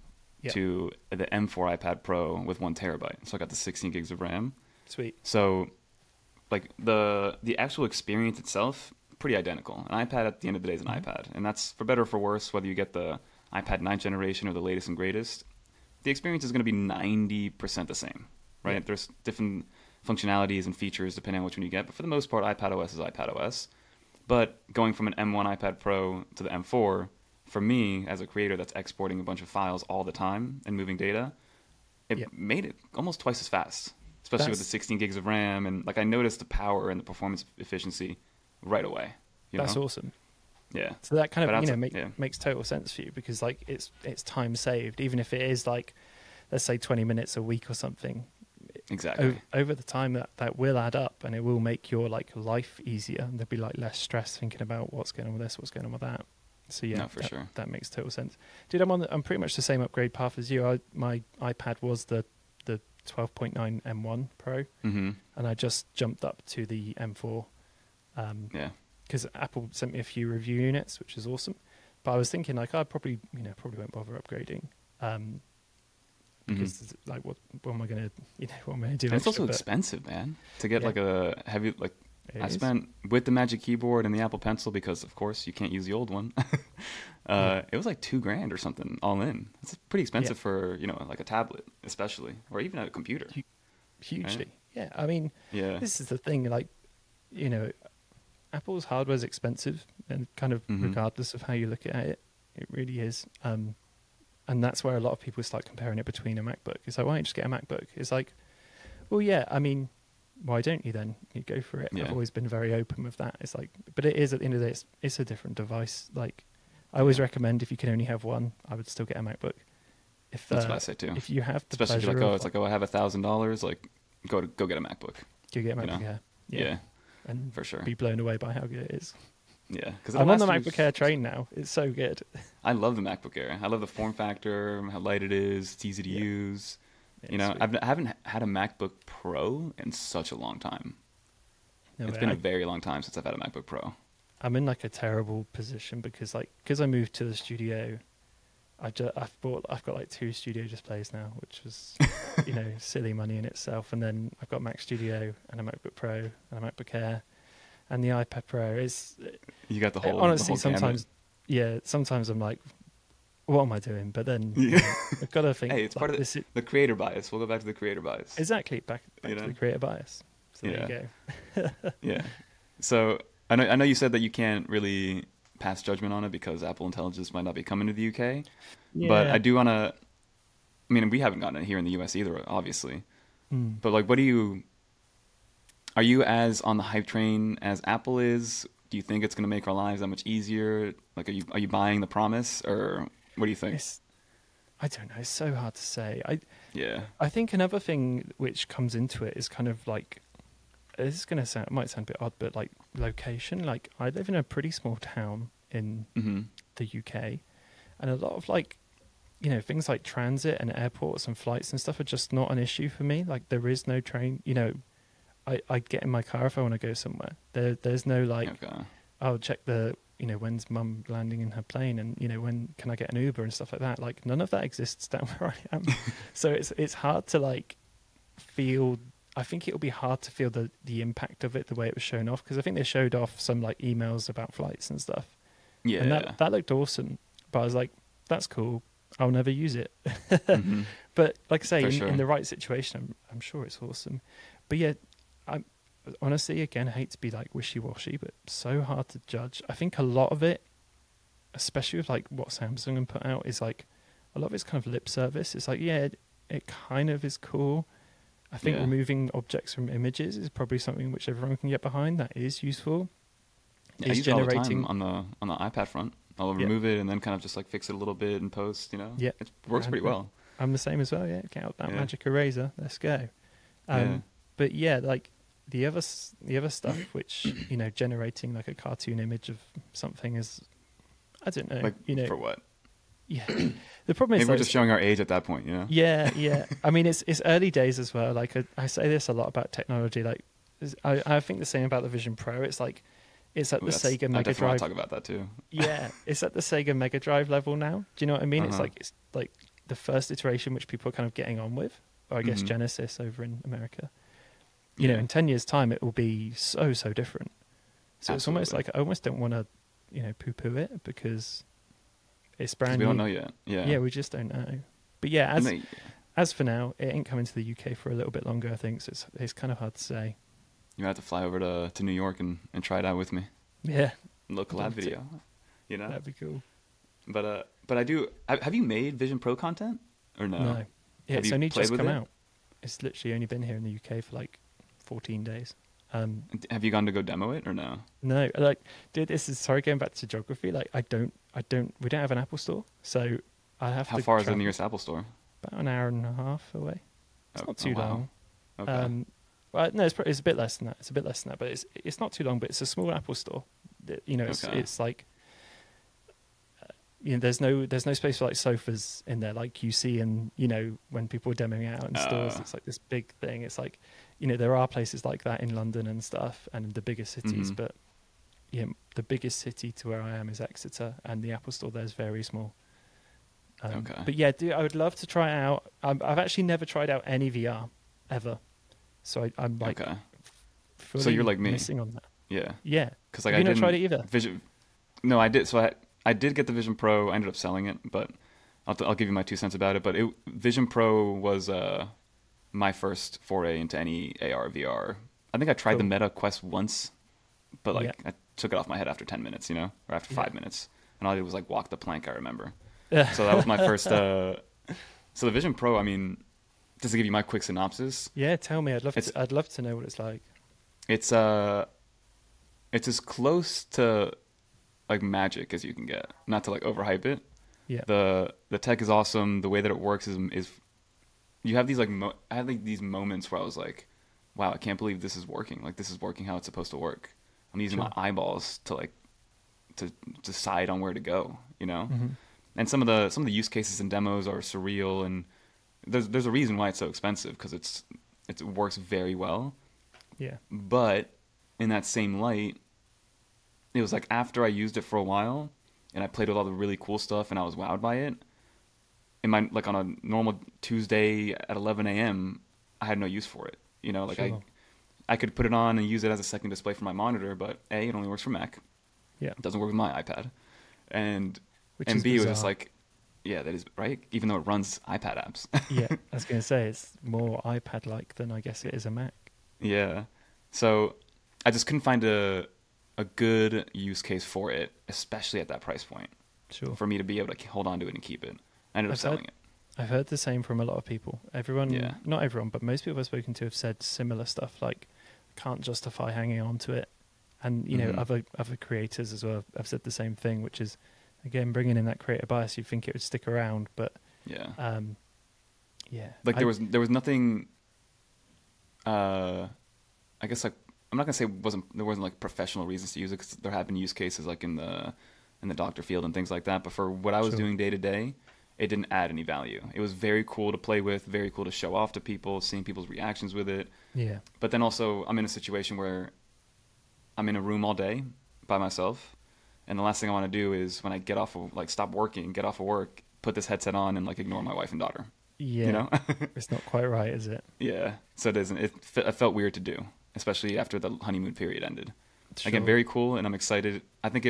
to the M4 iPad Pro with 1 terabyte. So I got the 16 gigs of RAM. Sweet. So like the actual experience itself, pretty identical. An iPad at the end of the day is an iPad. And that's for better or for worse, whether you get the iPad 9th generation or the latest and greatest, the experience is going to be 90% the same, right? Yeah. There's different functionalities and features depending on which one you get. But for the most part, iPadOS is iPadOS. But going from an M1 iPad Pro to the M4, for me, as a creator that's exporting a bunch of files all the time and moving data, it made it almost twice as fast, especially with the 16 gigs of RAM. And like I noticed the power and the performance efficiency right away. That's awesome. Yeah. So that kind of makes total sense for you because like it's time saved, even if it is like, let's say 20 minutes a week or something. Exactly. Over the time that will add up and it will make your like life easier and there'll be like less stress thinking about what's going on with this, what's going on with that. So yeah, sure. That makes total sense. Dude, I'm pretty much the same upgrade path as you. My iPad was the 12.9 M1 Pro and I just jumped up to the M4. Because Apple sent me a few review units, which is awesome. But I was thinking like I probably won't bother upgrading. Because like what am I gonna do? And it's also expensive, man. To get like a heavy I spent with the Magic Keyboard and the Apple Pencil because of course you can't use the old one. It was like $2,000 or something all in. It's pretty expensive for like a tablet, especially, or even a computer. Hugely, right? Yeah. I mean, this is the thing. Like, Apple's hardware is expensive, and kind of regardless of how you look at it, it really is. And that's where a lot of people start comparing it between a MacBook. It's like, why don't you just get a MacBook? It's like, well, yeah, I mean, why don't you then? You go for it. I've always been very open with that. It's like, but it is at the end of the day, it's a different device. Like, I always recommend if you can only have one, I would still get a Macbook. That's what I say too. If you have the especially if you're like, I have $1,000, like, go get a MacBook. Go get a MacBook Yeah. And for sure. Be blown away by how good it is. Yeah, because I'm on the MacBook Air train now. It's so good. I love the MacBook Air. I love the form factor, how light it is. It's easy to use. I haven't had a MacBook Pro in such a long time. It's been a very long time since I've had a MacBook Pro. I'm in like a terrible position because I moved to the studio. I've got like 2 studio displays now, which was silly money in itself. And then I've got Mac Studio and a MacBook Pro and a MacBook Air. And the iPad Pro is... You got the whole... Honestly, the whole sometimes I'm like, what am I doing? But then I've got to think... Hey, it's part of the creator bias. We'll go back to the creator bias. Exactly, back to the creator bias. So there you go. Yeah. So I know you said that you can't really pass judgment on it because Apple Intelligence might not be coming to the UK. Yeah. But I do want to... I mean, we haven't gotten it here in the US either, obviously. But like, what do you... Are you as on the hype train as Apple is? Do you think it's going to make our lives that much easier? Like, are you buying the promise, or what do you think? I don't know. It's so hard to say. Yeah. I think another thing which comes into it is kind of like this is gonna sound, it might sound a bit odd, but like location, like I live in a pretty small town in the UK, and a lot of like, you know, things like transit and airports and flights and stuff are just not an issue for me. Like there is no train, you know, I get in my car if I want to go somewhere. There's no like, I'll check the, you know, when's mum landing in her plane, and you know, when can I get an Uber and stuff like that. Like none of that exists down where I am. So it's hard to like feel. I think it'll be hard to feel the impact of it the way it was shown off, because I think they showed off some like emails about flights and stuff. Yeah, and that looked awesome. But I was like, that's cool. I'll never use it. But like I say, in the right situation, I'm sure it's awesome. But yeah, I honestly, again, I hate to be like wishy-washy, but so hard to judge. I think a lot of it, especially with like what Samsung can put out, is like a lot of it's kind of lip service. It's like, yeah, it kind of is cool. I think removing objects from images is probably something which everyone can get behind. That is useful. Yeah, I use it all the time on the iPad front. I'll remove it and then kind of just like fix it a little bit in post, you know? Yeah. It works pretty well. I'm the same as well, yeah. Get out that magic eraser. Let's go. But yeah, like the other stuff which, you know, generating like a cartoon image of something is, I don't know. Like, you know, for what? Yeah. The problem is maybe we're just showing our age at that point, you know? Yeah. I mean, it's early days as well. Like I say this a lot about technology. Like I think the same about the Vision Pro. It's like, it's at the Sega Mega Drive. I want to talk about that too. Yeah, it's at the Sega Mega Drive level now. Do you know what I mean? It's like the first iteration which people are kind of getting on with, or I guess Genesis over in America. You know, in 10 years' time, it will be so different. So it's almost like I almost don't want to, you know, poo-poo it because it's brand new. We don't know yet. Yeah, we just don't know. But yeah, as for now, it ain't coming to the UK for a little bit longer, I think. So it's kind of hard to say. You have to fly over to New York and try it out with me. Yeah. Local lab video. You know? That'd be cool. But I do. Have you made Vision Pro content or no? No. Yeah, it's only just come out. It's literally only been here in the UK for like 14 days. Have you gone to go demo it or no? No. Like, dude, sorry, going back to geography. Like, we don't have an Apple store, so I have to. How far is the nearest Apple store? About an hour and a half away. It's not too long. Okay. Well, no, it's a bit less than that. It's a bit less than that, but it's not too long. But it's a small Apple store. You know, it's like, you know, there's no space for like sofas in there, like you see in, you know, when people are demoing out in stores. It's like this big thing. It's like, you know, there are places like that in London and stuff, and in the bigger cities. But yeah, the biggest city to where I am is Exeter, and the Apple store there is very small. But yeah, dude, I would love to try it out. I've actually never tried out any VR ever. So I'm like, so you're like me, missing on that. Yeah. Because like I didn't tried it either. No, I did. So I did get the Vision Pro. I ended up selling it, but I'll give you my 2 cents about it. But Vision Pro was my first foray into any AR VR. I think I tried the Meta Quest once, but like I took it off my head after 10 minutes, you know, or after 5 minutes, and all I did was like walk the plank. I remember. So that was my first. So the Vision Pro, I mean. Just to give you my quick synopsis. Yeah, tell me. I'd love to know what it's like. It's as close to like magic as you can get. Not to like overhype it. Yeah. The tech is awesome. The way that it works is you have these like I had like these moments where I was like, wow, I can't believe this is working. Like this is working how it's supposed to work. I'm using my eyeballs to like to decide on where to go, you know? And some of the use cases and demos are surreal, and there's a reason why it's so expensive, because it works very well. Yeah. But in that same light, it was like after I used it for a while and I played with all the really cool stuff and I was wowed by it, in my like on a normal Tuesday at 11 a.m. I had no use for it. You know, like I could put it on and use it as a second display for my monitor, but A, it only works for Mac. Yeah. It doesn't work with my iPad. And B, bizarre. it was just like, yeah, that is right. Even though it runs iPad apps. Yeah, I was going to say it's more iPad-like than I guess it is a Mac. Yeah, so I just couldn't find a good use case for it, especially at that price point. Sure. For me to be able to hold on to it and keep it. I ended up selling it. I've heard the same from a lot of people. Not everyone, but most people I've spoken to have said similar stuff. Like, can't justify hanging on to it, and you know, other creators as well have said the same thing, which is, again, bringing in that creator bias. You'd think it would stick around, but like there was nothing. I guess like I'm not gonna say there wasn't like professional reasons to use it, because there have been use cases like in the doctor field and things like that. But for what I was Sure. doing day to day, it didn't add any value. It was very cool to play with, very cool to show off to people, seeing people's reactions with it. Yeah. But then also, I'm in a situation where I'm in a room all day by myself, and the last thing I want to do is when I get off of, like, stop working, get off of work, put this headset on and like ignore my wife and daughter. Yeah. You know? It's not quite right, is it? Yeah. So it isn't. It felt weird to do, especially after the honeymoon period ended. Sure. Again, very cool, and I'm excited. I think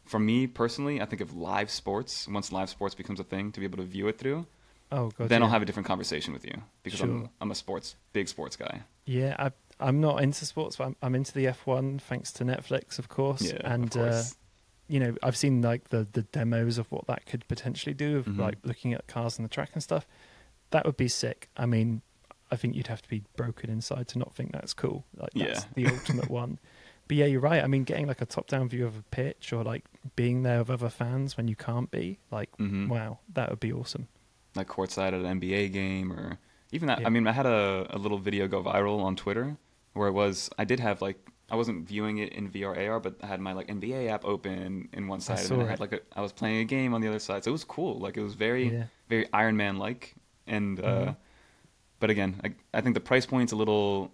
for me personally, I think if once live sports becomes a thing to be able to view it through, Oh god. then yeah. I'll have a different conversation with you, because Sure. I'm a big sports guy. Yeah, I'm not into sports, but I'm into the F1 thanks to Netflix, of course. Yeah, and of course. I've seen like the demos of what that could potentially do, of Mhm. like looking at cars on the track and stuff. That would be sick. I mean, I think you'd have to be broken inside to not think that's cool. Like that's Yeah. the ultimate one. But yeah, you're right. I mean, getting like a top-down view of a pitch, or like being there with other fans when you can't be, like, Mhm. wow, that would be awesome. Like courtside at an NBA game, or even that. Yeah. I mean, I had a little video go viral on Twitter where I did have like, I wasn't viewing it in VR AR, but I had my like NBA app open in one side, and then I had like I was playing a game on the other side. So it was cool. Like it was very very Iron Man like, and but again, I think the price point's a little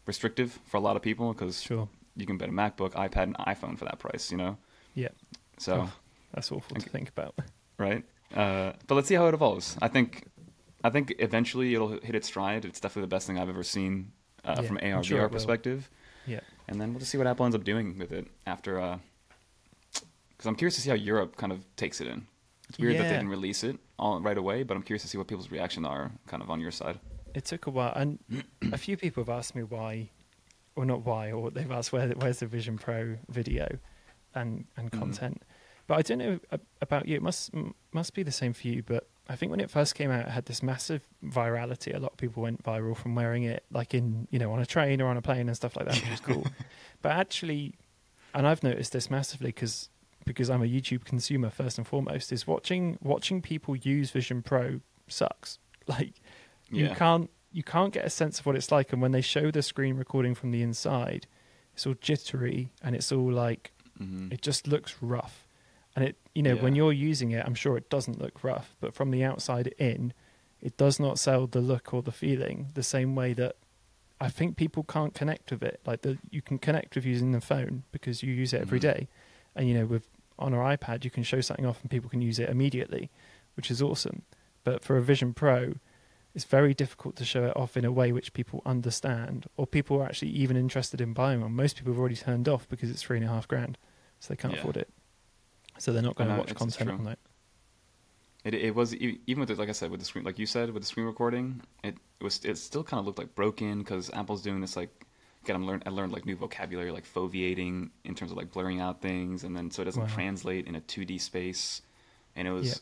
restrictive for a lot of people, because Sure. you can bet a MacBook, iPad, and iPhone for that price, you know. Yeah. So That's awful to think about. right, but let's see how it evolves. I think eventually it'll hit its stride. It's definitely the best thing I've ever seen from AR I'm sure VR it will. perspective. Yeah. And then we'll just see what Apple ends up doing with it after, because I'm curious to see how Europe kind of takes it in. It's weird that they Yeah. didn't release it all right away, but I'm curious to see what people's reaction are kind of on your side. It took a while, and a few people have asked me why, or not why, or they've asked where's the Vision Pro video and content. But I don't know about you. It must be the same for you. But I think when it first came out, it had this massive virality. A lot of people went viral from wearing it, like in on a train or on a plane and stuff like that, which was cool. But actually, and I've noticed this massively because I'm a YouTube consumer first and foremost, is watching people use Vision Pro sucks. Like you can't get a sense of what it's like, and when they show the screen recording from the inside, it's all jittery and it's all like it just looks rough. And it when you're using it, I'm sure it doesn't look rough, but from the outside in, it does not sell the look or the feeling the same way that I think people can't connect with it. Like you can connect with using the phone because you use it every day, and on our iPad you can show something off and people can use it immediately, which is awesome. But for a Vision Pro, it's very difficult to show it off in a way which people understand, or people are actually even interested in buying one. Most people have already turned off because it's $3,500, so they can't afford it. So they're not going to watch content on it. It was, even with it, like I said, with the screen, like you said, with the screen recording, it still kind of looked like broken, because Apple's doing this, like, again, I learned like new vocabulary, like foveating, in terms of like blurring out things, and then so it doesn't translate in a 2D space, and it was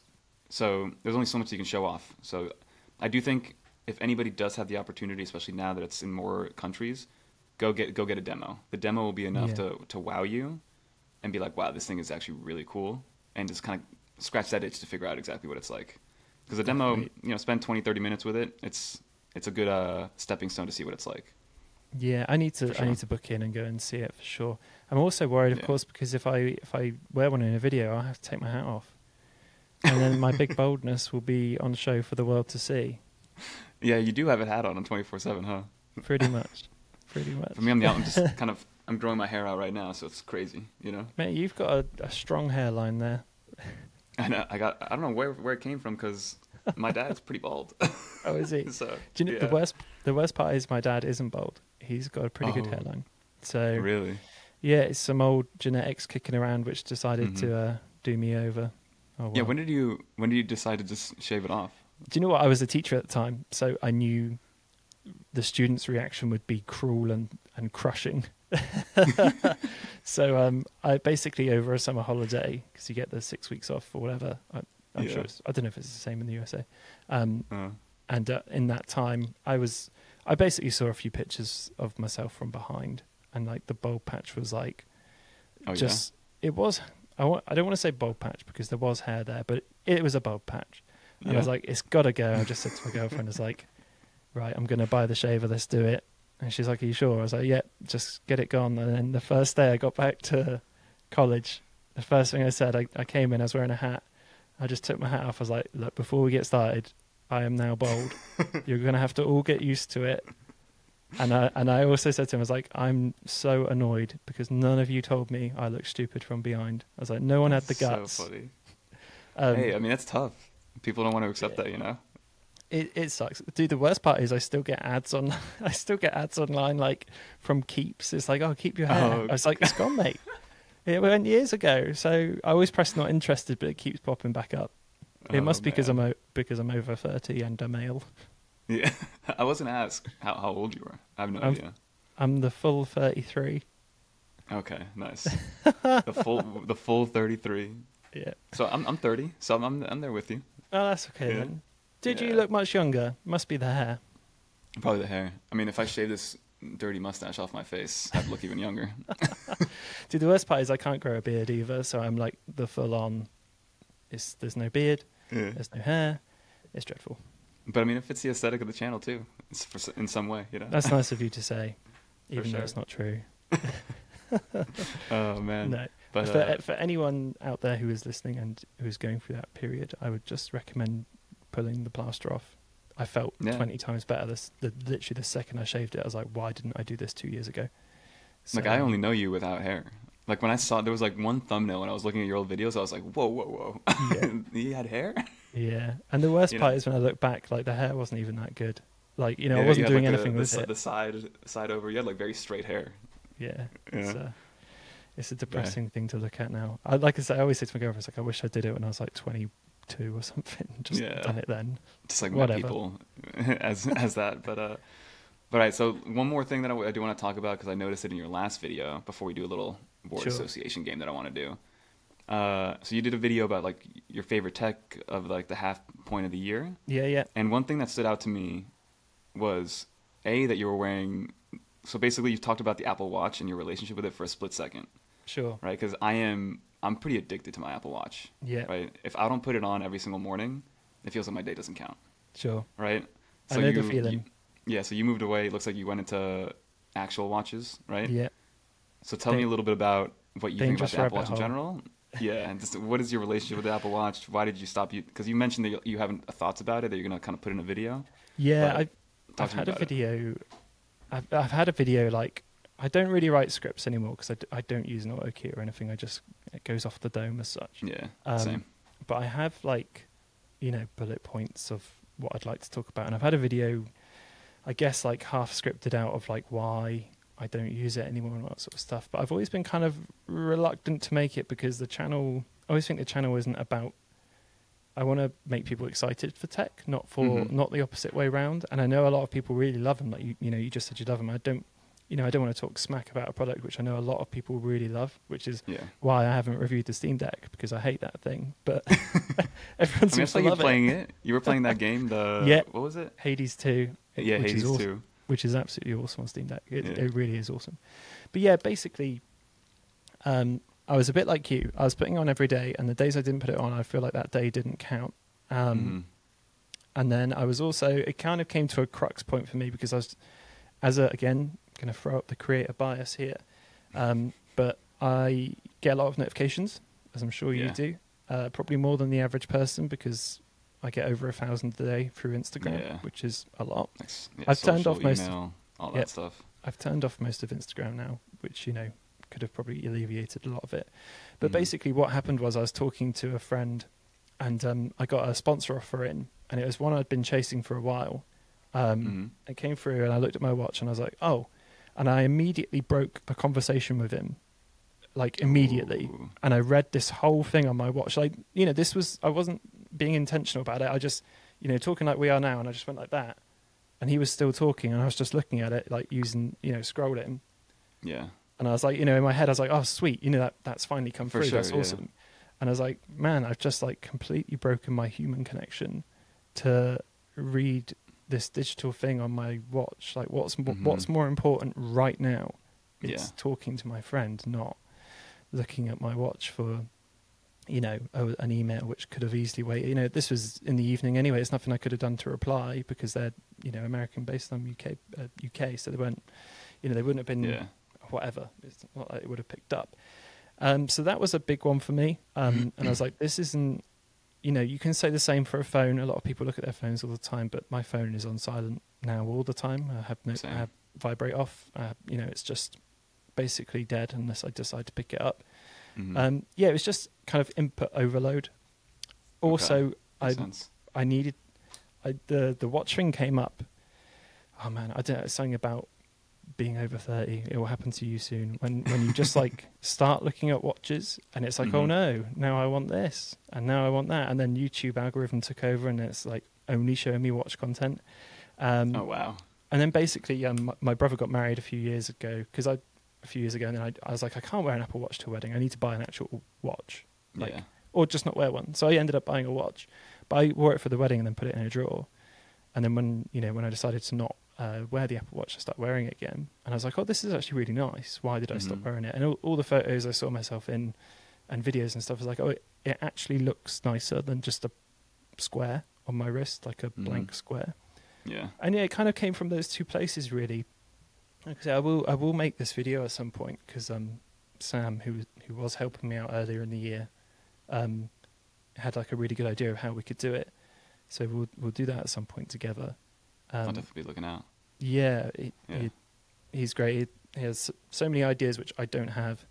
so there's only so much you can show off. So I do think if anybody does have the opportunity, especially now that it's in more countries, go get a demo. The demo will be enough to wow you and be like, wow, this thing is actually really cool, and just kind of scratch that itch to figure out exactly what it's like. Because a demo, spend 20-30 minutes with it. It's a good stepping stone to see what it's like. Yeah, I need to book in and go and see it for sure. I'm also worried, of course, because if I wear one in a video, I'll have to take my hat off, and then my big boldness will be on show for the world to see. Yeah, you do have a hat on 24/7, huh? Pretty much. Pretty much. For me, I'm just kind of, I'm growing my hair out right now, so it's crazy, Mate, you've got a strong hairline there. I know. I don't know where it came from, because my dad's pretty bald. Oh, is he? So, do you know the worst part is my dad isn't bald. He's got a pretty good hairline. So really, yeah, it's some old genetics kicking around which decided to do me over. Oh, well. Yeah. When did you decide to just shave it off? Do you know what? I was a teacher at the time, so I knew the students' reaction would be cruel and crushing. So I basically, over a summer holiday, because you get the 6 weeks off or whatever, I'm sure I don't know if it's the same in the USA. And in that time, I basically saw a few pictures of myself from behind, and like the bald patch was like, it was. I don't want to say bald patch because there was hair there, but it was a bald patch, and I was like, it's got to go. I just said to my girlfriend, I was like, right, I'm going to buy the shaver. Let's do it. And she's like, are you sure? I was like, yeah, just get it gone. And then the first day I got back to college, the first thing I said, I came in, I was wearing a hat. I just took my hat off. I was like, look, before we get started, I am now bald. You're going to have to all get used to it. And I also said to him, I was like, I'm so annoyed because none of you told me I look stupid from behind. I was like, no one had the guts. So funny. Hey, I mean, that's tough. People don't want to accept that, you know? It sucks. Dude, the worst part is I still get ads on. I still get ads online, like, from Keeps. It's like, oh, keep your hair. Oh. I was like, it's gone, mate. It went years ago. So I always press not interested, but it keeps popping back up. It must be because I'm over 30 and a male. Yeah, I wasn't asked how old you were. I have no idea. I'm the full 33. Okay, nice. the full 33. Yeah. So I'm 30. So I'm there with you. Oh, that's okay then. Did you look much younger? Must be the hair. Probably the hair. I mean, if I shave this dirty mustache off my face, I'd look even younger. Dude, the worst part is I can't grow a beard either. So I'm like the full on. There's no beard. Yeah. There's no hair. It's dreadful. But I mean, it fits the aesthetic of the channel too, in some way, you know. That's nice of you to say, even though it's not true. Oh man. No. But for anyone out there who is listening and who's going through that period, I would just recommend pulling the plaster off. I felt 20 times better. Literally the second I shaved it, I was like, why didn't I do this 2 years ago? So, like, I only know you without hair. Like, when I saw, there was like one thumbnail when I was looking at your old videos, I was like, whoa. Yeah. He had hair? Yeah. And the worst part is when I look back, like, the hair wasn't even that good. Like, you know, I wasn't doing anything with it. The side over, you had like very straight hair. Yeah. It's a depressing thing to look at now. I always say to my girlfriend, like, I wish I did it when I was like 22 or something. Just done it then. Just like whatever. People as that. But right, so one more thing that I do want to talk about, because I noticed it in your last video before we do a little word association game that I want to do. So you did a video about like your favorite tech of like the half point of the year. Yeah. And one thing that stood out to me was that you were wearing. So basically, you talked about the Apple Watch and your relationship with it for a split second. Sure. Right, because I'm pretty addicted to my Apple Watch. Yeah. Right. If I don't put it on every single morning, it feels like my day doesn't count. Sure. Right. So I know the feeling. So you moved away. It looks like you went into actual watches, right? Yeah. So tell me a little bit about what you think about the Apple Watch in hole. general. Yeah, and just what is your relationship with the Apple Watch? Why did you stop? Because you mentioned that you haven't thoughts about it, that you're going to kind of put in a video. Yeah, I've had a video. I've had a video, like, I don't really write scripts anymore because I don't use an auto key or anything. It goes off the dome as such. Yeah, same. But I have, like, you know, bullet points of what I'd like to talk about. And I've had a video, I guess, like half scripted out of like why I don't use it anymore and all that sort of stuff. But I've always been kind of reluctant to make it because the channel, I always think the channel isn't about, I want to make people excited for tech, not the opposite way around. And I know a lot of people really love them. Like, you just said you love them. I don't want to talk smack about a product which I know a lot of people really love, which is why I haven't reviewed the Steam Deck, because I hate that thing. But everyone seems to love it. Playing it. You were playing that game. What was it? Hades 2. Hades 2. Which is absolutely awesome on Steam Deck. It really is awesome. But yeah, basically, I was a bit like you. I was putting it on every day, and the days I didn't put it on, I feel like that day didn't count. And then I was also, it kind of came to a crux point for me because I was, again, going to throw up the creator bias here, but I get a lot of notifications, as I'm sure you do, probably more than the average person, because I get over 1,000 a day through Instagram, which is a lot. I've turned off all that stuff. I've turned off most of Instagram now, which, could have probably alleviated a lot of it. But basically what happened was I was talking to a friend, and I got a sponsor offer in, and it was one I'd been chasing for a while. It came through, and I looked at my watch, and I was like, oh. And I immediately broke a conversation with him, like immediately. Ooh. And I read this whole thing on my watch. Like, I wasn't being intentional about it. I just, talking like we are now, and I just went like that. And he was still talking, and I was just looking at it, like using, scrolling. Yeah. And I was like, in my head, I was like, oh, sweet, that's finally come through. Sure, that's awesome. And I was like, man, I've just like completely broken my human connection to read this digital thing on my watch. Like, what's more important right now? It's talking to my friend, not looking at my watch for an email which could have easily waited. This was in the evening anyway. It's nothing I could have done to reply because they're, American based on UK, so they weren't, they wouldn't have been whatever. It's not like it would have picked up. So that was a big one for me. And I was like, this isn't, you can say the same for a phone. A lot of people look at their phones all the time, but my phone is on silent now all the time. I have vibrate off. It's just basically dead unless I decide to pick it up. Mm-hmm. It was just kind of input overload. Also, I needed the watch thing came up. Oh man, I don't know, something about being over 30. It will happen to you soon when you just like start looking at watches and it's like, mm-hmm. Oh no, now I want this and now I want that, and then YouTube algorithm took over and it's like only showing me watch content. Oh wow. And then basically, my brother got married a few years ago, and then I was like, I can't wear an Apple Watch to a wedding. I need to buy an actual watch, or just not wear one. So I ended up buying a watch, but I wore it for the wedding and then put it in a drawer. And then when I decided to not wear the Apple Watch, I started wearing it again, and I was like, oh, this is actually really nice. Why did I stop wearing it? And all the photos I saw myself in, and videos and stuff, was like, oh, it actually looks nicer than just a square on my wrist, like a blank square. Yeah. And it kind of came from those two places, really. Like I say, I will make this video at some point because Sam, who was helping me out earlier in the year, had like a really good idea of how we could do it. So we'll do that at some point together. I'll definitely be looking out. Yeah, he's great. He has so many ideas which I don't have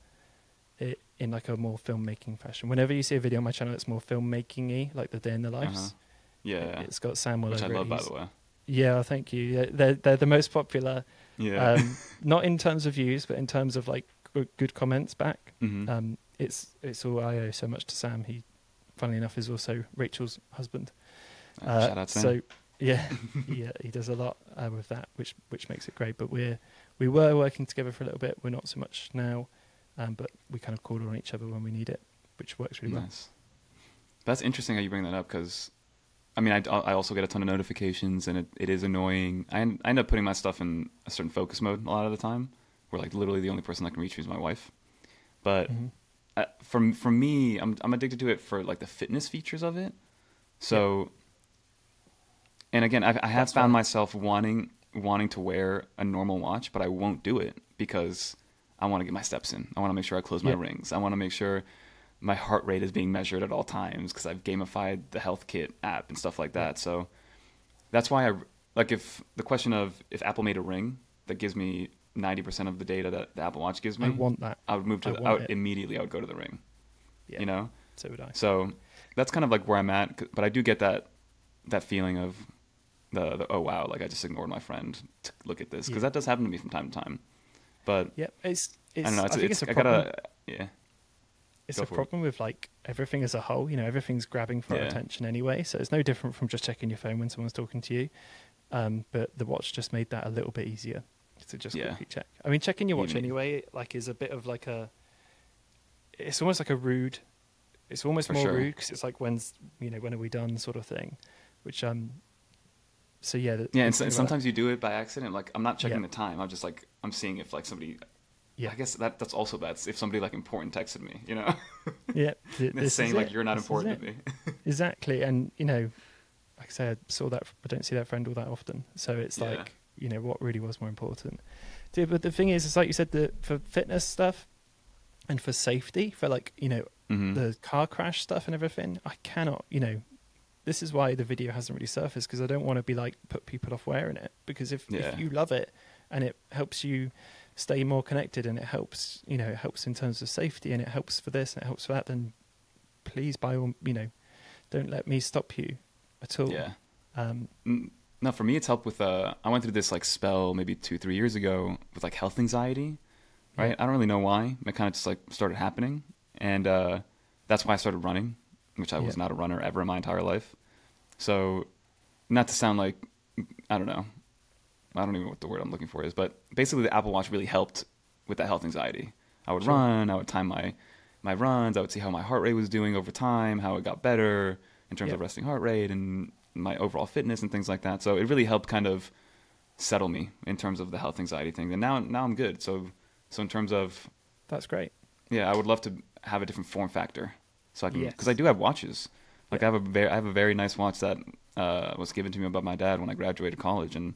in like a more filmmaking fashion. Whenever you see a video on my channel that's more filmmaking-y, like the day in the lives, it's got Sam all over it. Which I love, by the way. Yeah, thank you. They're the most popular. Yeah. Not in terms of views, but in terms of like good comments back. Mm-hmm. It's all I owe so much to Sam. He, funnily enough, is also Rachel's husband. Shout out Sam. So yeah, he does a lot with that, which makes it great. But we were working together for a little bit. We're not so much now, but we kind of call on each other when we need it, which works really well. That's interesting how you bring that up, because I mean, I also get a ton of notifications, and it is annoying. I end up putting my stuff in a certain focus mode a lot of the time, where like literally the only person that can reach me is my wife. But for me, I'm addicted to it for like the fitness features of it. So, and again, I have found myself wanting to wear a normal watch, but I won't do it because I want to get my steps in. I want to make sure I close my rings. I want to make sure my heart rate is being measured at all times because I've gamified the Health Kit app and stuff like that. So that's why if the question of if Apple made a ring that gives me 90% of the data that the Apple Watch gives me, I want that. I would move to immediately. I would go to the ring. Yeah. So would I. So that's kind of like where I'm at, but I do get that feeling of the oh wow, like I just ignored my friend to look at this, because that does happen to me from time to time. But it's I don't know. It's a I problem. gotta It's a problem with like everything as a whole. Everything's grabbing for our attention anyway. So it's no different from just checking your phone when someone's talking to you. But the watch just made that a little bit easier to just quickly check. I mean, checking your watch anyway, like, is a bit of like it's almost like a rude. It's almost more rude because it's like when are we done sort of thing, which So and sometimes you do it by accident. Like I'm not checking the time. I'm seeing if like somebody. Yeah, I guess that's also bad. If somebody like important texted me, Yeah, it's saying like you're not important to me. Exactly, and like I say, I don't see that friend all that often. So it's like what really was more important. But the thing is, it's like you said, that for fitness stuff and for safety, for like the car crash stuff and everything, I cannot. This is why the video hasn't really surfaced, because I don't want to be like put people off wearing it, because if you love it and it helps you stay more connected and it helps in terms of safety and it helps for this and it helps for that, then please, by all, don't let me stop you at all. No, for me it's helped with I went through this like spell maybe 2-3 years ago with like health anxiety, right? I don't really know why. It kind of just like started happening, and that's why I started running, which I was not a runner ever in my entire life. So, not to sound like, I don't know, I don't even know what the word I'm looking for is, but basically the Apple Watch really helped with that health anxiety. I would run, I would time my runs, I would see how my heart rate was doing over time, how it got better in terms of resting heart rate and my overall fitness and things like that. So it really helped kind of settle me in terms of the health anxiety thing. And now I'm good. So in terms of... That's great. Yeah, I would love to have a different form factor so I can, Yes. because I do have watches. Like Yeah. I have a very nice watch that was given to me by my dad when I graduated college, and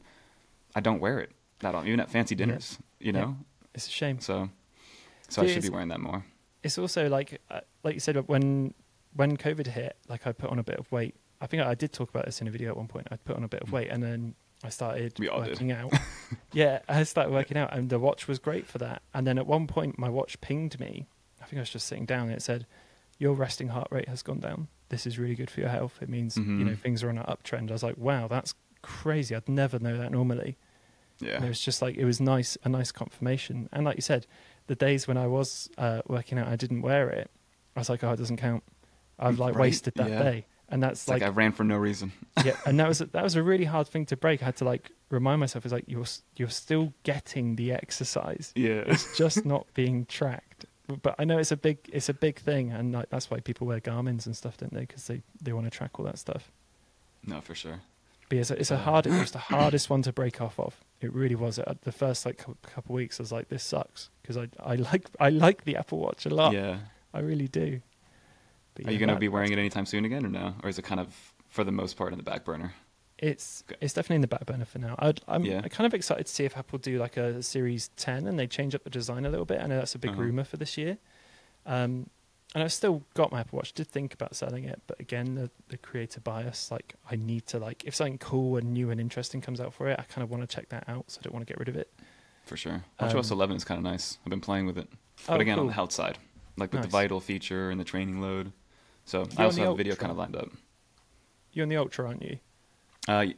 I don't wear it that often, even at fancy dinners. You Yeah. know, It's a shame. so So I should be wearing that more. It's also like you said, when COVID hit, like I put on a bit of weight. I think I did talk about this in a video at one point. I put on a bit of weight, and then I started We all working did. out. Yeah, I started working out, and the watch was great for that. And then at one point, my watch pinged me. I think I was just sitting down, and it said, "Your resting heart rate has gone down. This is really good for your health. It means things are on an uptrend." I was like, "Wow, that's crazy. I'd never know that normally." Yeah. And it was just like, it was nice, a nice confirmation. And like you said, the days when I was working out, I didn't wear it. I was like, "Oh, it doesn't count. I've like Right, wasted that yeah. day." And that's It's like I ran for no reason. yeah, and that was a really hard thing to break. I had to like remind myself, it's like you're still getting the exercise. Yeah. It's just not being tracked. But I know it's a big thing, and like, that's why people wear Garmin's and stuff, don't they? Because they want to track all that stuff. No, for sure. But it was the hardest one to break off of. It really was. The first like couple of weeks, I was like, this sucks, because I like the Apple Watch a lot. Yeah. I really do. But Are you going to be wearing it anytime soon again, or no? Or is it kind of, for the most part, in the back burner? It's definitely in the back burner for now. I'm kind of excited to see if Apple do like a Series 10 and they change up the design a little bit. I know that's a big rumor for this year. And I've still got my Apple Watch. Did think about selling it, but again, the creator bias. Like, I need to, like, if something cool and new and interesting comes out for it, I kind of want to check that out. So I don't want to get rid of it. For sure. WatchOS 11 is kind of nice. I've been playing with it, but again, cool. on the health side, like with the Nice. Vital feature and the training load. So You're I also on the have a video Ultra. kind of lined up. You're on the Ultra, aren't you?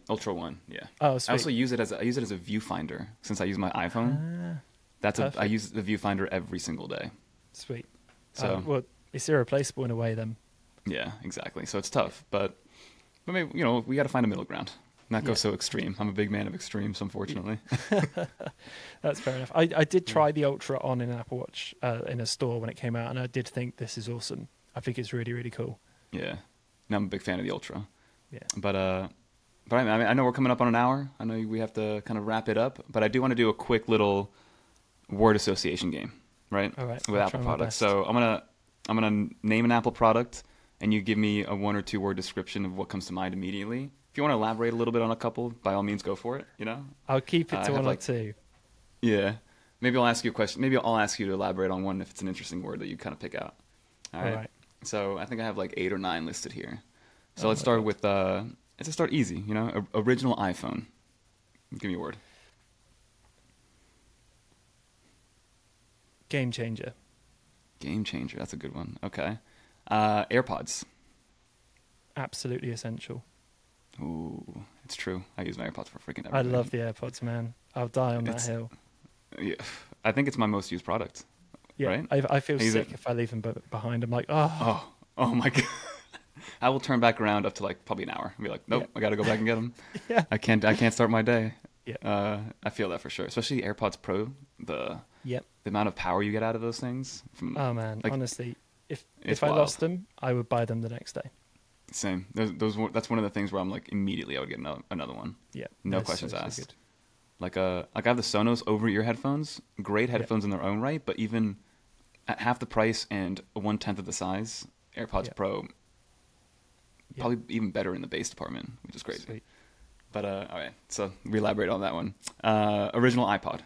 Ultra One, yeah. Oh, sweet. I also use it as a viewfinder since I use my iPhone. I use the viewfinder every single day. Sweet. So well, it's irreplaceable in a way then. yeah, exactly. So it's tough, but maybe we got to find a middle ground. Not go so extreme. I'm a big man of extremes, unfortunately. That's fair enough. I did try the Ultra on in an Apple Watch in a store when it came out, and I did think this is awesome. I think it's really, really cool. Yeah. Now I'm a big fan of the Ultra. Yeah. But I mean, I know we're coming up on an hour. I know we have to kind of wrap it up, but I do want to do a quick little word association game, right? All right. With I'll Apple try my products. best. So I'm gonna name an Apple product, and you give me a 1 or 2 word description of what comes to mind immediately. If you want to elaborate a little bit on a couple, by all means, go for it. I'll keep it I to have, 1 or like, 2. Yeah. Maybe I'll ask you a question. Maybe I'll ask you to elaborate on one if it's an interesting word that you kind of pick out. All right. So I think I have like 8 or 9 listed here. So let's start with let's start easy. Original iPhone. Give me a word. Game changer. Game changer. That's a good one. Okay. AirPods. Absolutely essential. Ooh, it's true. I use my AirPods for freaking everything. I love the AirPods, man. I'll die on that It's- hill. Yeah, I think it's my most used product. Yeah, right? I feel I use sick it- if I leave them behind. I'm like, oh. Oh my god. I will turn back around up to like probably an hour and be like, nope, I got to go back and get them. Yeah. I can't start my day. Yeah. I feel that for sure. Especially AirPods Pro. The Yep. amount of power you get out of those things. Oh man, like, honestly, it's if I wild. lost them, I would buy them the next day. Same. That's one of the things where I'm like immediately I would get another one. Yeah. No they're questions so asked. good. Like I have the Sonos over-ear headphones. Great headphones in their own right, but even at half the price and 1/10 of the size, AirPods Yeah. Pro probably even better in the bass department, which is crazy. Sweet. But all right, so we elaborate on that one. Original iPod.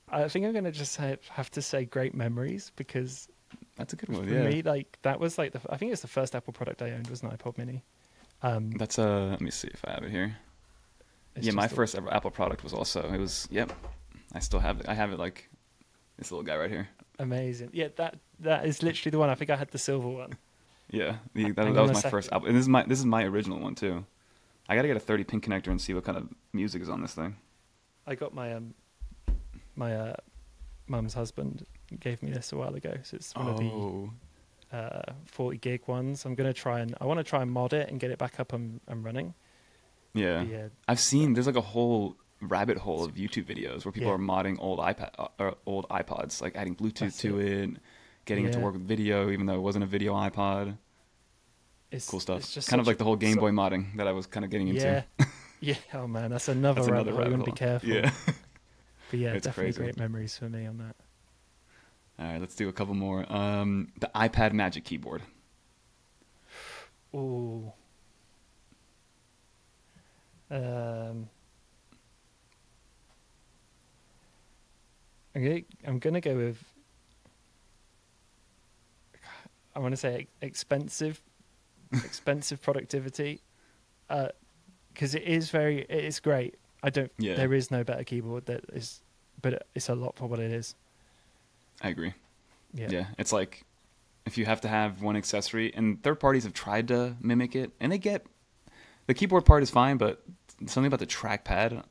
I think I'm gonna just have to say great memories, because That's a good one. for Yeah. me, like, that was like I think it's the first Apple product I owned was an iPod Mini. That's let me see if I have it here. It's Yeah, my just first ever Apple product was also Yep, I still have it. I have it like this little guy right here. amazing. Yeah, that is literally the one. I think I had the silver one. Yeah, that Hang was on a my second. first Apple, and this is my original one too. I gotta get a 30 pin connector and see what kind of music is on this thing. I got my mum's husband gave me this a while ago, so it's one of the 40 gig ones. I want to try and mod it and get it back up and running. Yeah. But yeah, I've seen there's like a whole rabbit hole of YouTube videos where people Yeah. are modding old old iPods, like adding Bluetooth That's to it, getting it to Yeah. work with video, even though it wasn't a video iPod. it's Cool stuff. It's just Kind of such like the whole Game Boy modding that I was kind of getting into. Yeah, yeah. Oh man, that's another rabbit hole. You want to be careful. Yeah. But yeah, It's definitely crazy. great memories for me on that. All right, let's do a couple more. The iPad Magic Keyboard. Ooh. I'm gonna go with. I want to say expensive productivity, because it's great. There is no better keyboard that is, but it's a lot for what it is. I agree. Yeah. It's like if you have to have one accessory, and third parties have tried to mimic it, and the keyboard part is fine, but something about the trackpad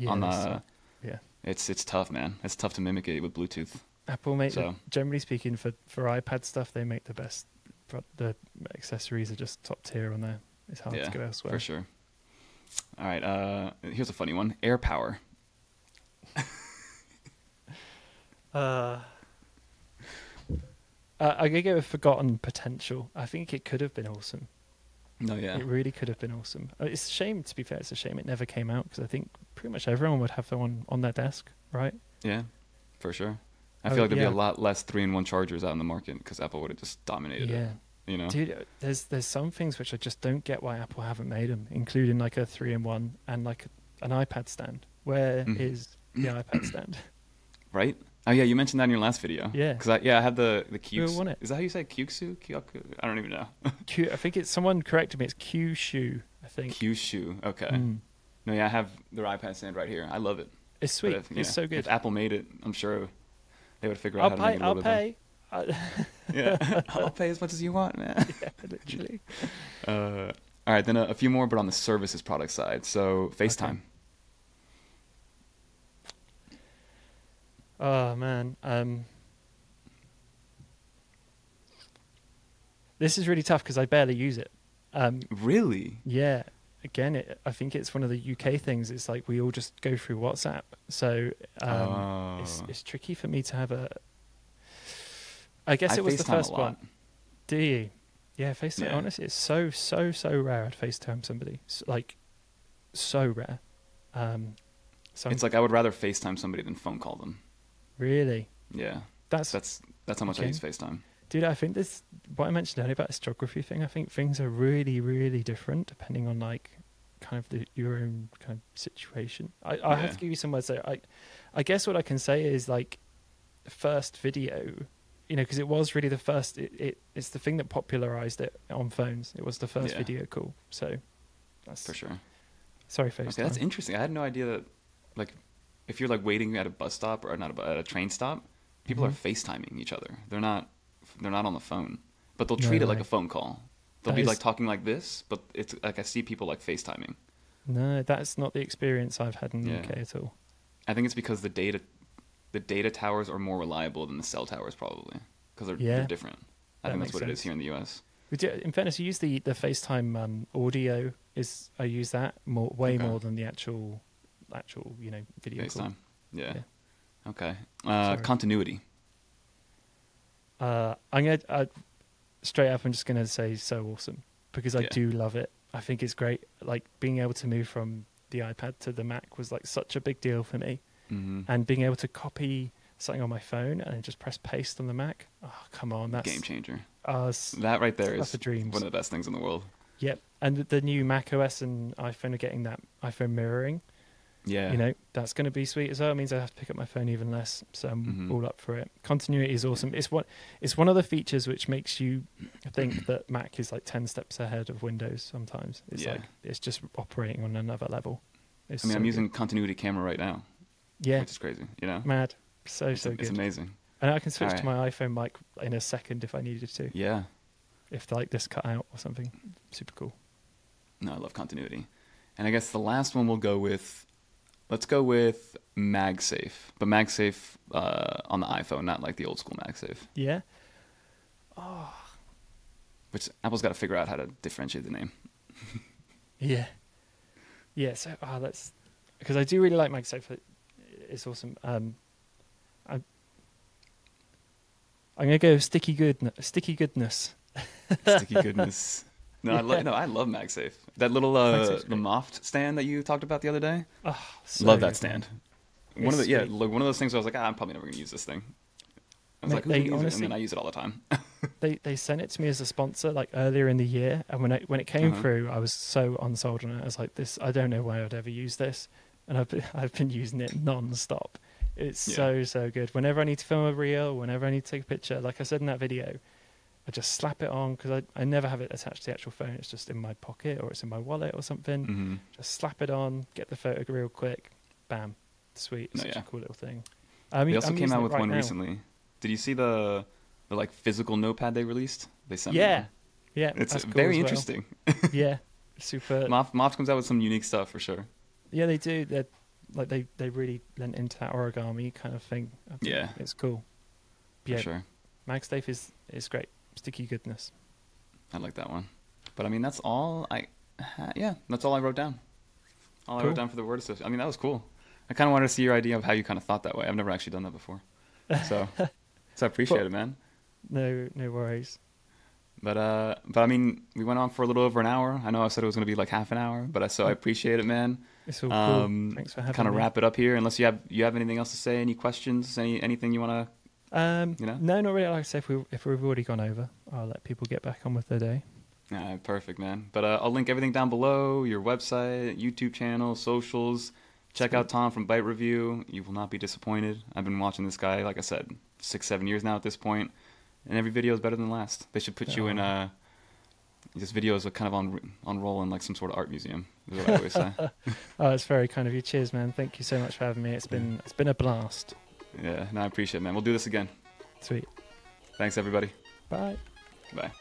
on the it's tough, man. It's tough to mimic it with Bluetooth. Apple generally speaking, for iPad stuff, they make the best. The accessories are just top tier on there. It's hard to go elsewhere. For sure. All right, here's a funny one. Air Power. I'm gonna go with Forgotten Potential. I think it could have been awesome. No, yeah. It really could have been awesome. It's a shame, to be fair, it's a shame it never came out, because I think pretty much everyone would have one on their desk, right? Yeah, for sure. I feel like there'd be a lot less 3-in-1 chargers out in the market because Apple would have just dominated it. You know? Dude, there's some things which I just don't get why Apple haven't made them, including like a 3-in-1 and like an iPad stand. Where is the iPad stand? Right? Oh yeah, you mentioned that in your last video. Yeah. Because I had the Q. Who won it? Is that how you say it? Kyuksu? I don't even know. I think someone corrected me. It's Q-Shoe, I think. Q-Shoe. Okay. No, yeah, I have their iPad stand right here. I love it. It's sweet. It's so good. If Apple made it, I'm sure they would figure out how to make it a little bit better. Yeah, I'll pay as much as you want, man. Yeah, literally. All right, then a few more, but on the services product side. So FaceTime. Okay. Oh man, this is really tough because I barely use it. Really? Yeah. Again, I think it's one of the UK things. It's like we all just go through WhatsApp, so it's tricky for me to have a. I guess it was the first one. Do you? Yeah, FaceTime. Yeah. Honestly, it's so rare I'd FaceTime somebody. Like, so rare. It's like I would rather FaceTime somebody than phone call them. Really? Yeah. That's how much I use FaceTime. Dude, I think what I mentioned earlier about this geography thing, I think things are really, really different depending on like kind of your own kind of situation. I have to give you some words. So I guess what I can say is like first video, because it was really the first, it's the thing that popularized it on phones. It was the first video call. So that's for sure. Sorry, FaceTime. Okay, that's interesting. I had no idea that like if you're like waiting at a bus stop or not at a train stop, people are FaceTiming each other. They're not on the phone, but they'll treat it like a phone call. They'll be like talking like this, but it's like I see people like FaceTiming. No, that's not the experience I've had in the UK at all. I think it's because the data towers are more reliable than the cell towers, probably because they're different. I think that's what it is here in the US. In fairness, I use the FaceTime audio. I use that way more than the actual video FaceTime. call. Yeah. Okay. Continuity. I'm gonna straight up. I'm just gonna say so awesome because I do love it. I think it's great. Like being able to move from the iPad to the Mac was like such a big deal for me, and being able to copy something on my phone and then just press paste on the Mac. Oh come on, that's game changer. That right there is one of the best things in the world. Yep, and the new Mac OS and iPhone are getting that iPhone mirroring. Yeah. That's going to be sweet as well. It means I have to pick up my phone even less. So I'm all up for it. Continuity is awesome. It's one of the features which makes you think that Mac is like 10 steps ahead of Windows sometimes. It's like it's just operating on another level. I'm using continuity camera right now. Yeah. Which is crazy, Mad. So good. It's amazing. And I can switch to my iPhone mic in a second if I needed to. Yeah. If like this cut out or something. Super cool. No, I love continuity. And I guess the last one let's go with MagSafe, but MagSafe on the iPhone, not like the old school MagSafe. Yeah. Oh. Which Apple's got to figure out how to differentiate the name. Yeah. Yeah. So that's because I do really like MagSafe. It's awesome. I'm gonna go sticky goodness. Sticky goodness. No, I love MagSafe. That little the Moft stand that you talked about the other day. Oh, so love that stand. One of those things where I was like, I'm probably never gonna use this thing. I was like, who's They gonna use it? honestly, And then I use it all the time. they sent it to me as a sponsor like earlier in the year, and when it came through, I was so unsold on it. I was like, this, I don't know why I'd ever use this, and I've been using it non-stop. It's so good. Whenever I need to film a reel, whenever I need to take a picture, like I said in that video, I just slap it on because I never have it attached to the actual phone. It's just in my pocket or it's in my wallet or something. Mm-hmm. Just slap it on, get the photo real quick, bam, sweet. It's such a cool little thing. They also came out with one recently. Did you see the like physical notepad they released? They sent me one. Yeah, it's that's very cool interesting. Yeah, super. Mops comes out with some unique stuff for sure. Yeah, they do. They're like they really lent into that origami kind of thing. Yeah, it's cool. For sure. MagSafe is great. Sticky goodness. I like that one. But I mean, that's all that's all I wrote down. All I wrote down for the word association. I mean, that was cool. I kind of wanted to see your idea of how you kind of thought that way. I've never actually done that before. So I appreciate it, man. No worries. But I mean, we went on for a little over an hour. I know I said it was going to be like half an hour, but I appreciate it, man. It's all cool. Thanks for having me. Kind of wrap it up here, unless you have anything else to say, any questions, anything you want to, No, not really. Like I said, if we've already gone over, I'll let people get back on with their day. Perfect, man. But I'll link everything down below, your website, YouTube channel, socials. Check out Tom from Byte Review. You will not be disappointed. I've been watching this guy, like I said, 6-7 years now at this point, and every video is better than the last. They should put you in this video is kind of on roll in like some sort of art museum, is what I always say. Oh, it's very kind of you. Cheers, man. Thank you so much for having me. It's been a blast. Yeah, no, I appreciate it, man. We'll do this again. Sweet. Thanks, everybody. Bye. Bye.